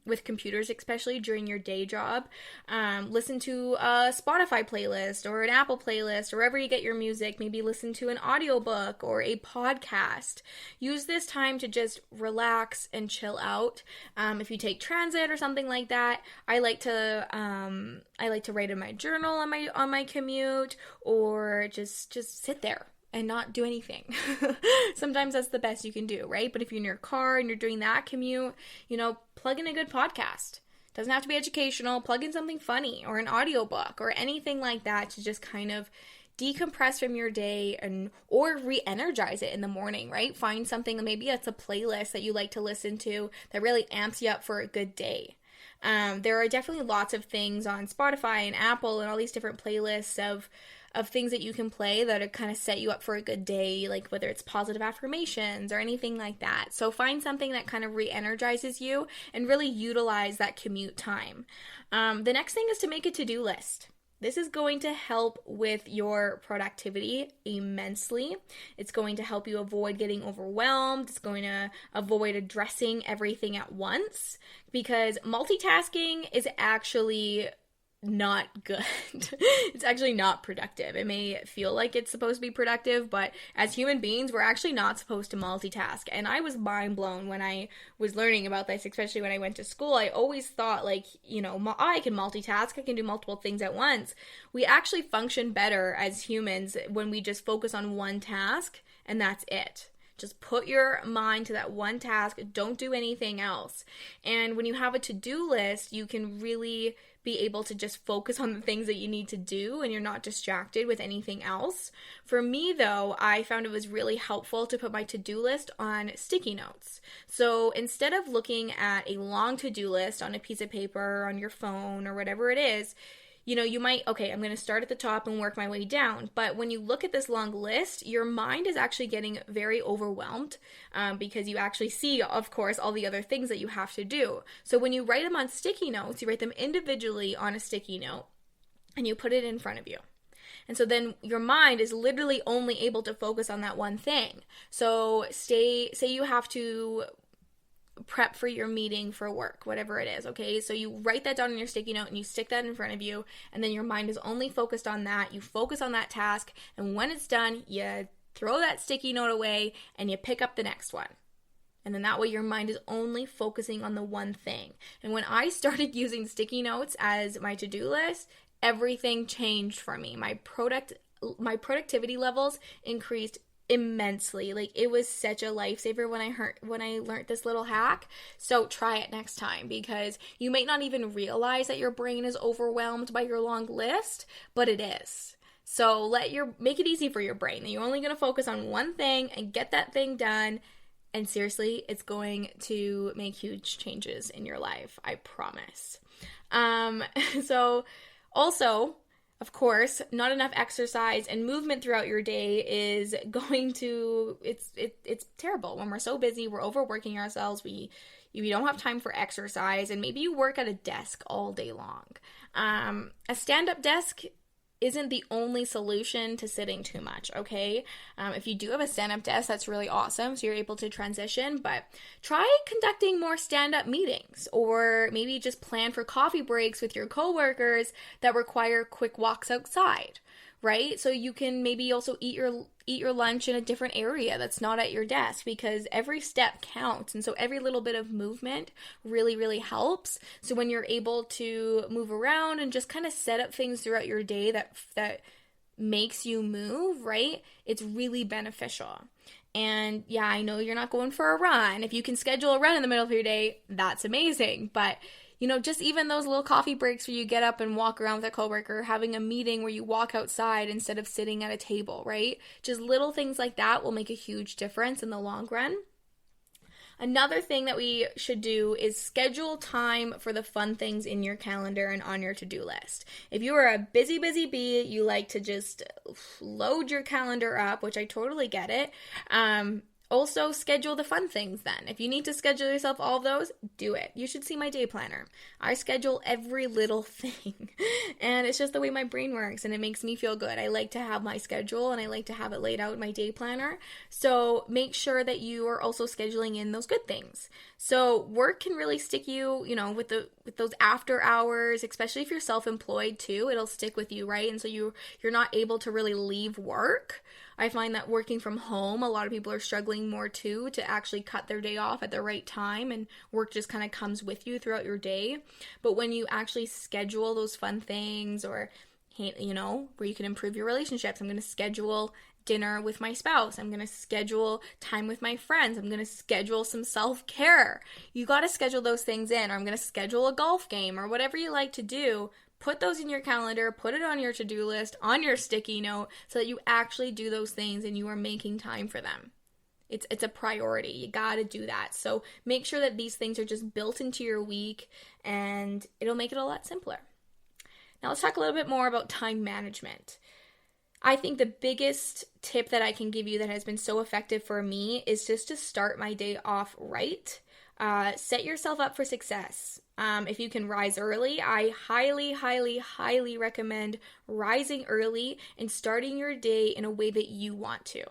with computers, especially during your day job. Listen to a Spotify playlist or an Apple playlist, or wherever you get your music. Maybe listen to an audiobook or a podcast. Use this time to just relax and chill out. If you take transit or something like that, I like to write in my journal on my commute, or just sit there and not do anything. Sometimes that's the best you can do, right? But if you're in your car and you're doing that commute, plug in a good podcast. Doesn't have to be educational. Plug in something funny or an audiobook or anything like that to just kind of decompress from your day or re-energize it in the morning, right? Find something, maybe that's a playlist that you like to listen to that really amps you up for a good day. There are definitely lots of things on Spotify and Apple and all these different playlists of things that you can play that are kind of set you up for a good day, whether it's positive affirmations or anything like that. So find something that kind of re-energizes you and really utilize that commute time. The next thing is to make a to-do list. This is going to help with your productivity immensely. It's going to help you avoid getting overwhelmed. It's going to avoid addressing everything at once, because multitasking is actually not good. It's actually not productive. It may feel like it's supposed to be productive, but as human beings, we're actually not supposed to multitask. And I was mind blown when I was learning about this, especially when I went to school. I always thought I can multitask, I can do multiple things at once. We actually function better as humans when we just focus on one task, and that's it. Just put your mind to that one task. Don't do anything else. And when you have a to-do list, you can really be able to just focus on the things that you need to do, and you're not distracted with anything else. For me, though, I found it was really helpful to put my to-do list on sticky notes. So instead of looking at a long to-do list on a piece of paper or on your phone or whatever it is, you might, I'm going to start at the top and work my way down. But when you look at this long list, your mind is actually getting very overwhelmed because you actually see, of course, all the other things that you have to do. So when you write them on sticky notes, you write them individually on a sticky note and you put it in front of you. And so then your mind is literally only able to focus on that one thing. So say you have to prep for your meeting for work, whatever it is, okay? So you write that down on your sticky note and you stick that in front of you, and then your mind is only focused on that. You focus on that task, and when it's done, you throw that sticky note away and you pick up the next one. And then that way your mind is only focusing on the one thing. And when I started using sticky notes as my to-do list, everything changed for me. My productivity levels increased immensely. It was such a lifesaver when I learned this little hack. So try it next time, because you may not even realize that your brain is overwhelmed by your long list, but it is. So make it easy for your brain that you're only going to focus on one thing and get that thing done, And seriously, it's going to make huge changes in your life. I promise. So also, of course, not enough exercise and movement throughout your day is going to, it's terrible. When we're so busy, we're overworking ourselves, we don't have time for exercise, and maybe you work at a desk all day long. A stand-up desk isn't the only solution to sitting too much, okay? If you do have a stand-up desk, that's really awesome, so you're able to transition, but try conducting more stand-up meetings, or maybe just plan for coffee breaks with your coworkers that require quick walks outside, right? So you can maybe also eat your lunch in a different area that's not at your desk, because every step counts, and so every little bit of movement really, really helps. So when you're able to move around and just kind of set up things throughout your day that makes you move, right, it's really beneficial. And yeah, I know you're not going for a run. If you can schedule a run in the middle of your day, that's amazing, but just even those little coffee breaks where you get up and walk around with a coworker, having a meeting where you walk outside instead of sitting at a table, right? Just little things like that will make a huge difference in the long run. Another thing that we should do is schedule time for the fun things in your calendar and on your to-do list. If you are a busy bee, you like to just load your calendar up, which I totally get it. Also, schedule the fun things then. If you need to schedule yourself all of those, do it. You should see my day planner. I schedule every little thing. And it's just the way my brain works, and it makes me feel good. I like to have my schedule, and I like to have it laid out in my day planner. So make sure that you are also scheduling in those good things. So work can really stick you, with those after hours, especially if you're self-employed too. It'll stick with you, right? And so you're not able to really leave work. I find that working from home, a lot of people are struggling more too to actually cut their day off at the right time, and work just kind of comes with you throughout your day. But when you actually schedule those fun things, or, where you can improve your relationships, I'm going to schedule dinner with my spouse, I'm going to schedule time with my friends, I'm going to schedule some self-care. You got to schedule those things in, or I'm going to schedule a golf game, or whatever you like to do. Put those in your calendar, put it on your to-do list, on your sticky note, so that you actually do those things and you are making time for them. It's a priority. You got to do that. So make sure that these things are just built into your week, and it'll make it a lot simpler. Now let's talk a little bit more about time management. I think the biggest tip that I can give you that has been so effective for me is just to start my day off right. Set yourself up for success. If you can rise early, I highly, highly, highly recommend rising early and starting your day in a way that you want to.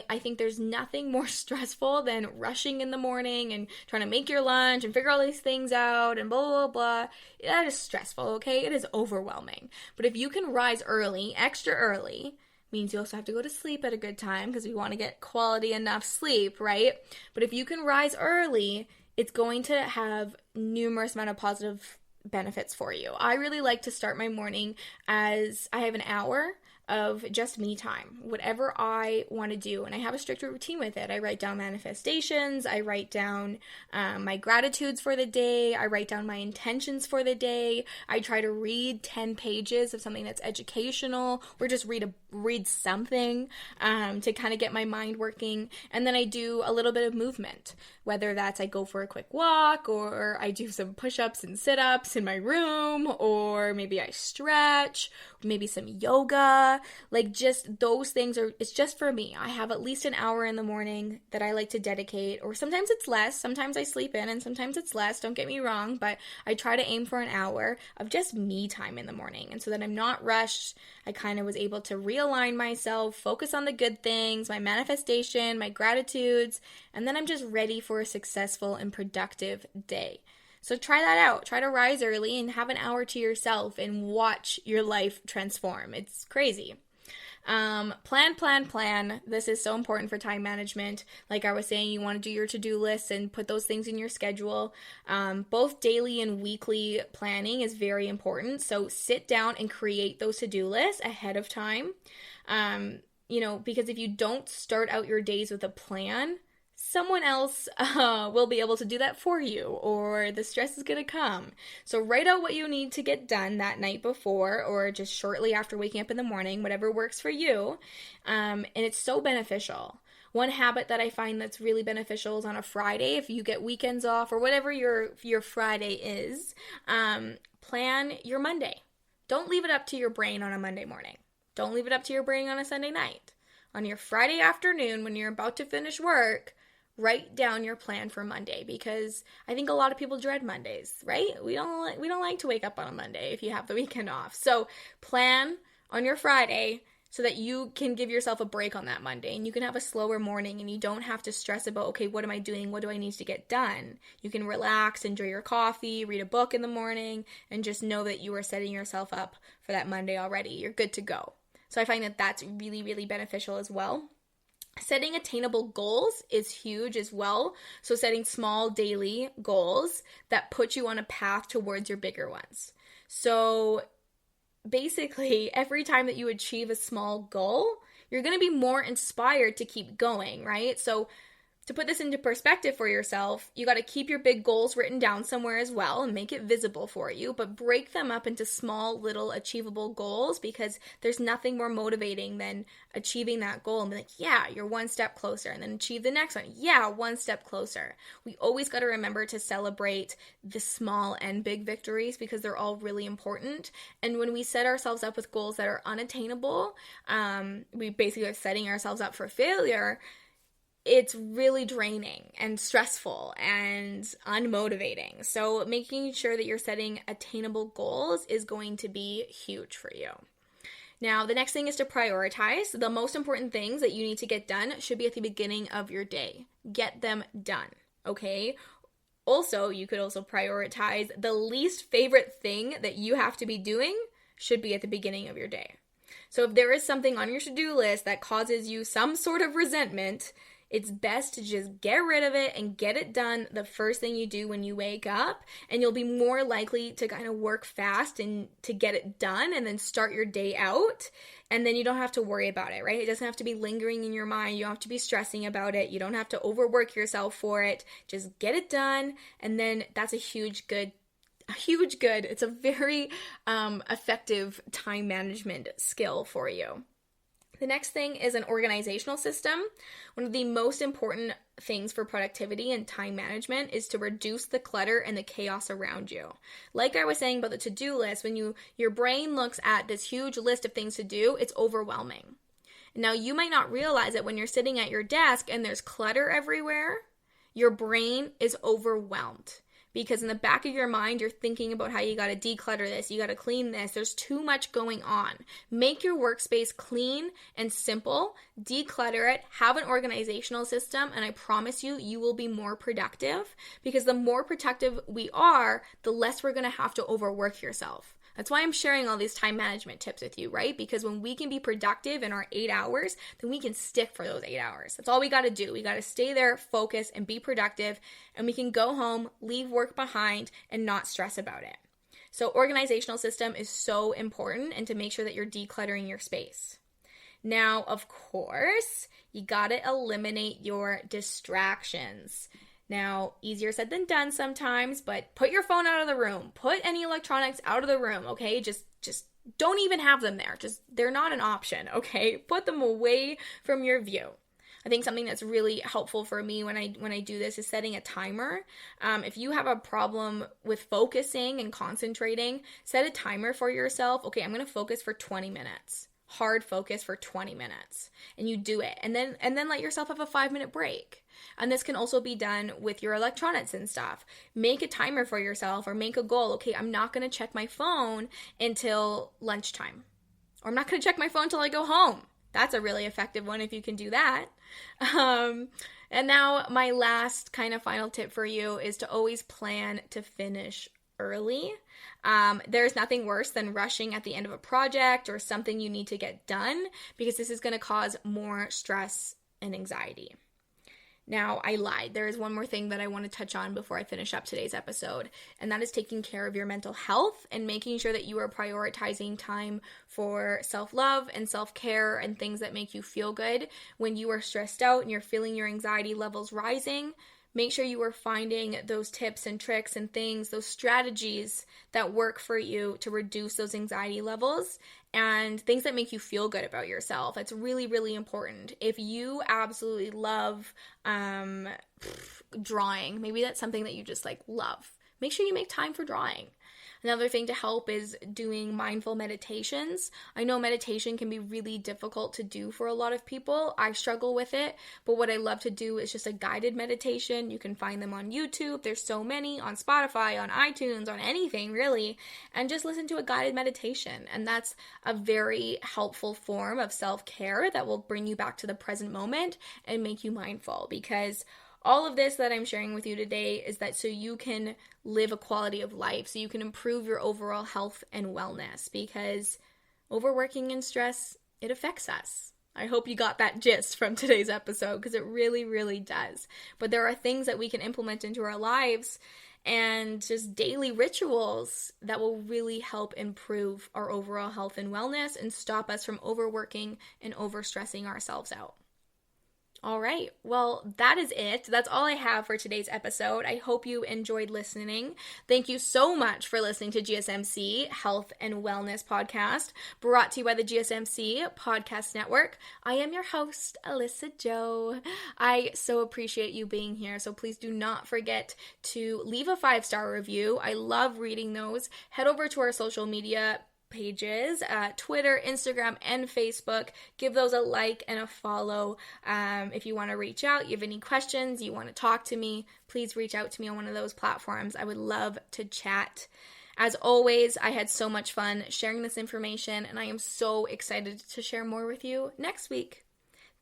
I think there's nothing more stressful than rushing in the morning and trying to make your lunch and figure all these things out and blah, blah, blah. That is stressful, okay? It is overwhelming. But if you can rise early, extra early, means you also have to go to sleep at a good time, because we want to get quality enough sleep, right? But if you can rise early, it's going to have numerous amount of positive benefits for you. I really like to start my morning as I have an hour of just me time, whatever I want to do, and I have a strict routine with it. I write down manifestations, I write down my gratitudes for the day, I write down my intentions for the day, I try to read 10 pages of something that's educational, or just read something to kind of get my mind working, and then I do a little bit of movement, whether that's I go for a quick walk, or I do some push-ups and sit-ups in my room, or maybe I stretch, maybe some yoga. Like, just those things it's just for me. I have at least an hour in the morning that I like to dedicate, or sometimes it's less, sometimes I sleep in, and sometimes it's less, don't get me wrong, but I try to aim for an hour of just me time in the morning, and so that I'm not rushed. I kind of was able to realign myself, focus on the good things, my manifestation, my gratitudes, and then I'm just ready for a successful and productive day. So try that out. Try to rise early and have an hour to yourself and watch your life transform. It's crazy. Plan. This is so important for time management. Like I was saying, you want to do your to-do lists and put those things in your schedule. Both daily and weekly planning is very important. So sit down and create those to-do lists ahead of time. Because if you don't start out your days with a plan, someone else will be able to do that for you, or the stress is going to come. So write out what you need to get done that night before, or just shortly after waking up in the morning, whatever works for you. And it's so beneficial. One habit that I find that's really beneficial is on a Friday, if you get weekends off or whatever your Friday is, plan your Monday. Don't leave it up to your brain on a Monday morning. Don't leave it up to your brain on a Sunday night. On your Friday afternoon, when you're about to finish work, write down your plan for Monday, because I think a lot of people dread Mondays, right? We don't like to wake up on a Monday if you have the weekend off. So plan on your Friday so that you can give yourself a break on that Monday and you can have a slower morning and you don't have to stress about, okay, what am I doing? What do I need to get done? You can relax, enjoy your coffee, read a book in the morning, and just know that you are setting yourself up for that Monday already. You're good to go. So I find that that's really, really beneficial as well. Setting attainable goals is huge as well. So setting small daily goals that put you on a path towards your bigger ones. So basically, every time that you achieve a small goal, you're going to be more inspired to keep going, right? So to put this into perspective for yourself, you got to keep your big goals written down somewhere as well and make it visible for you, but break them up into small, little, achievable goals, because there's nothing more motivating than achieving that goal and be like, yeah, you're one step closer, and then achieve the next one. Yeah, one step closer. We always got to remember to celebrate the small and big victories, because they're all really important. And when we set ourselves up with goals that are unattainable, we basically are setting ourselves up for failure. It's really draining and stressful and unmotivating. So making sure that you're setting attainable goals is going to be huge for you. Now, the next thing is to prioritize. The most important things that you need to get done should be at the beginning of your day. Get them done, okay? Also, you could also prioritize the least favorite thing that you have to be doing should be at the beginning of your day. So if there is something on your to-do list that causes you some sort of resentment, it's best to just get rid of it and get it done the first thing you do when you wake up, and you'll be more likely to kind of work fast and to get it done and then start your day out, and then you don't have to worry about it, right? It doesn't have to be lingering in your mind. You don't have to be stressing about it. You don't have to overwork yourself for it. Just get it done, and then that's a huge good. It's a very effective time management skill for you. The next thing is an organizational system. One of the most important things for productivity and time management is to reduce the clutter and the chaos around you. Like I was saying about the to-do list, when your brain looks at this huge list of things to do, it's overwhelming. Now, you might not realize it when you're sitting at your desk and there's clutter everywhere. Your brain is overwhelmed. Because in the back of your mind, you're thinking about how you got to declutter this, you got to clean this. There's too much going on. Make your workspace clean and simple, declutter it, have an organizational system, and I promise you, you will be more productive, because the more productive we are, the less we're going to have to overwork yourself. That's why I'm sharing all these time management tips with you, right? Because when we can be productive in our 8 hours, then we can stick for those 8 hours. That's all we got to do. We got to stay there, focus, and be productive, and we can go home, leave work behind, and not stress about it. So organizational system is so important, and to make sure that you're decluttering your space. Now, of course, you got to eliminate your distractions. Now, easier said than done sometimes, but put your phone out of the room. Put any electronics out of the room, okay? Just don't even have them there. They're not an option, okay? Put them away from your view. I think something that's really helpful for me when I do this is setting a timer. If you have a problem with focusing and concentrating, set a timer for yourself. Okay, I'm going to focus for 20 minutes. Hard focus for 20 minutes. And you do it. And then let yourself have a 5-minute break. And this can also be done with your electronics and stuff. Make a timer for yourself, or make a goal. Okay, I'm not going to check my phone until lunchtime. Or I'm not going to check my phone until I go home. That's a really effective one if you can do that. And now my last kind of final tip for you is to always plan to finish early. There's nothing worse than rushing at the end of a project or something you need to get done, because this is going to cause more stress and anxiety. Now, I lied. There is one more thing that I want to touch on before I finish up today's episode, and that is taking care of your mental health and making sure that you are prioritizing time for self-love and self-care and things that make you feel good. When you are stressed out and you're feeling your anxiety levels rising, make sure you are finding those tips and tricks and things, those strategies that work for you to reduce those anxiety levels and things that make you feel good about yourself. It's really, really important. If you absolutely love drawing, maybe that's something that you just like love, make sure you make time for drawing. Another thing to help is doing mindful meditations. I know meditation can be really difficult to do for a lot of people. I struggle with it, but what I love to do is just a guided meditation. You can find them on YouTube. There's so many on Spotify, on iTunes, on anything really, and just listen to a guided meditation. And that's a very helpful form of self-care that will bring you back to the present moment and make you mindful, because all of this that I'm sharing with you today is that so you can live a quality of life, so you can improve your overall health and wellness, because overworking and stress, it affects us. I hope you got that gist from today's episode, because it really, really does. But there are things that we can implement into our lives and just daily rituals that will really help improve our overall health and wellness and stop us from overworking and overstressing ourselves out. All right, well, that is it. That's all I have for today's episode. I hope you enjoyed listening. Thank you so much for listening to GSMC Health and Wellness Podcast, brought to you by the GSMC Podcast Network. I am your host, Alyssa Jo. I so appreciate you being here, so please do not forget to leave a 5-star review. I love reading those. Head over to our social media pages, Twitter, Instagram, and Facebook. Give those a like and a follow. If you want to reach out, you have any questions, you want to talk to me, please reach out to me on one of those platforms. I would love to chat. As always, I had so much fun sharing this information, and I am so excited to share more with you next week.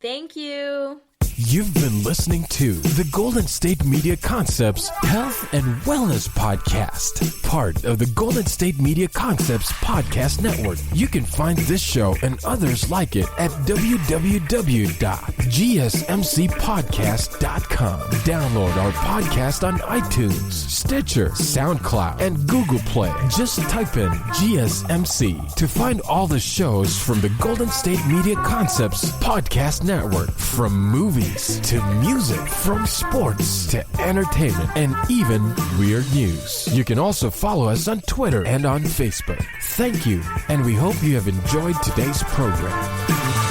Thank you. You've been listening to the Golden State Media Concepts Health and Wellness Podcast, part of the Golden State Media Concepts Podcast Network. You can find this show and others like it at www.gsmcpodcast.com. Download our podcast on iTunes, Stitcher, SoundCloud, and Google Play. Just type in GSMC to find all the shows from the Golden State Media Concepts Podcast Network, from movies to music, from sports to entertainment, and even weird news. You can also follow us on Twitter and on Facebook. Thank you, and we hope you have enjoyed today's program.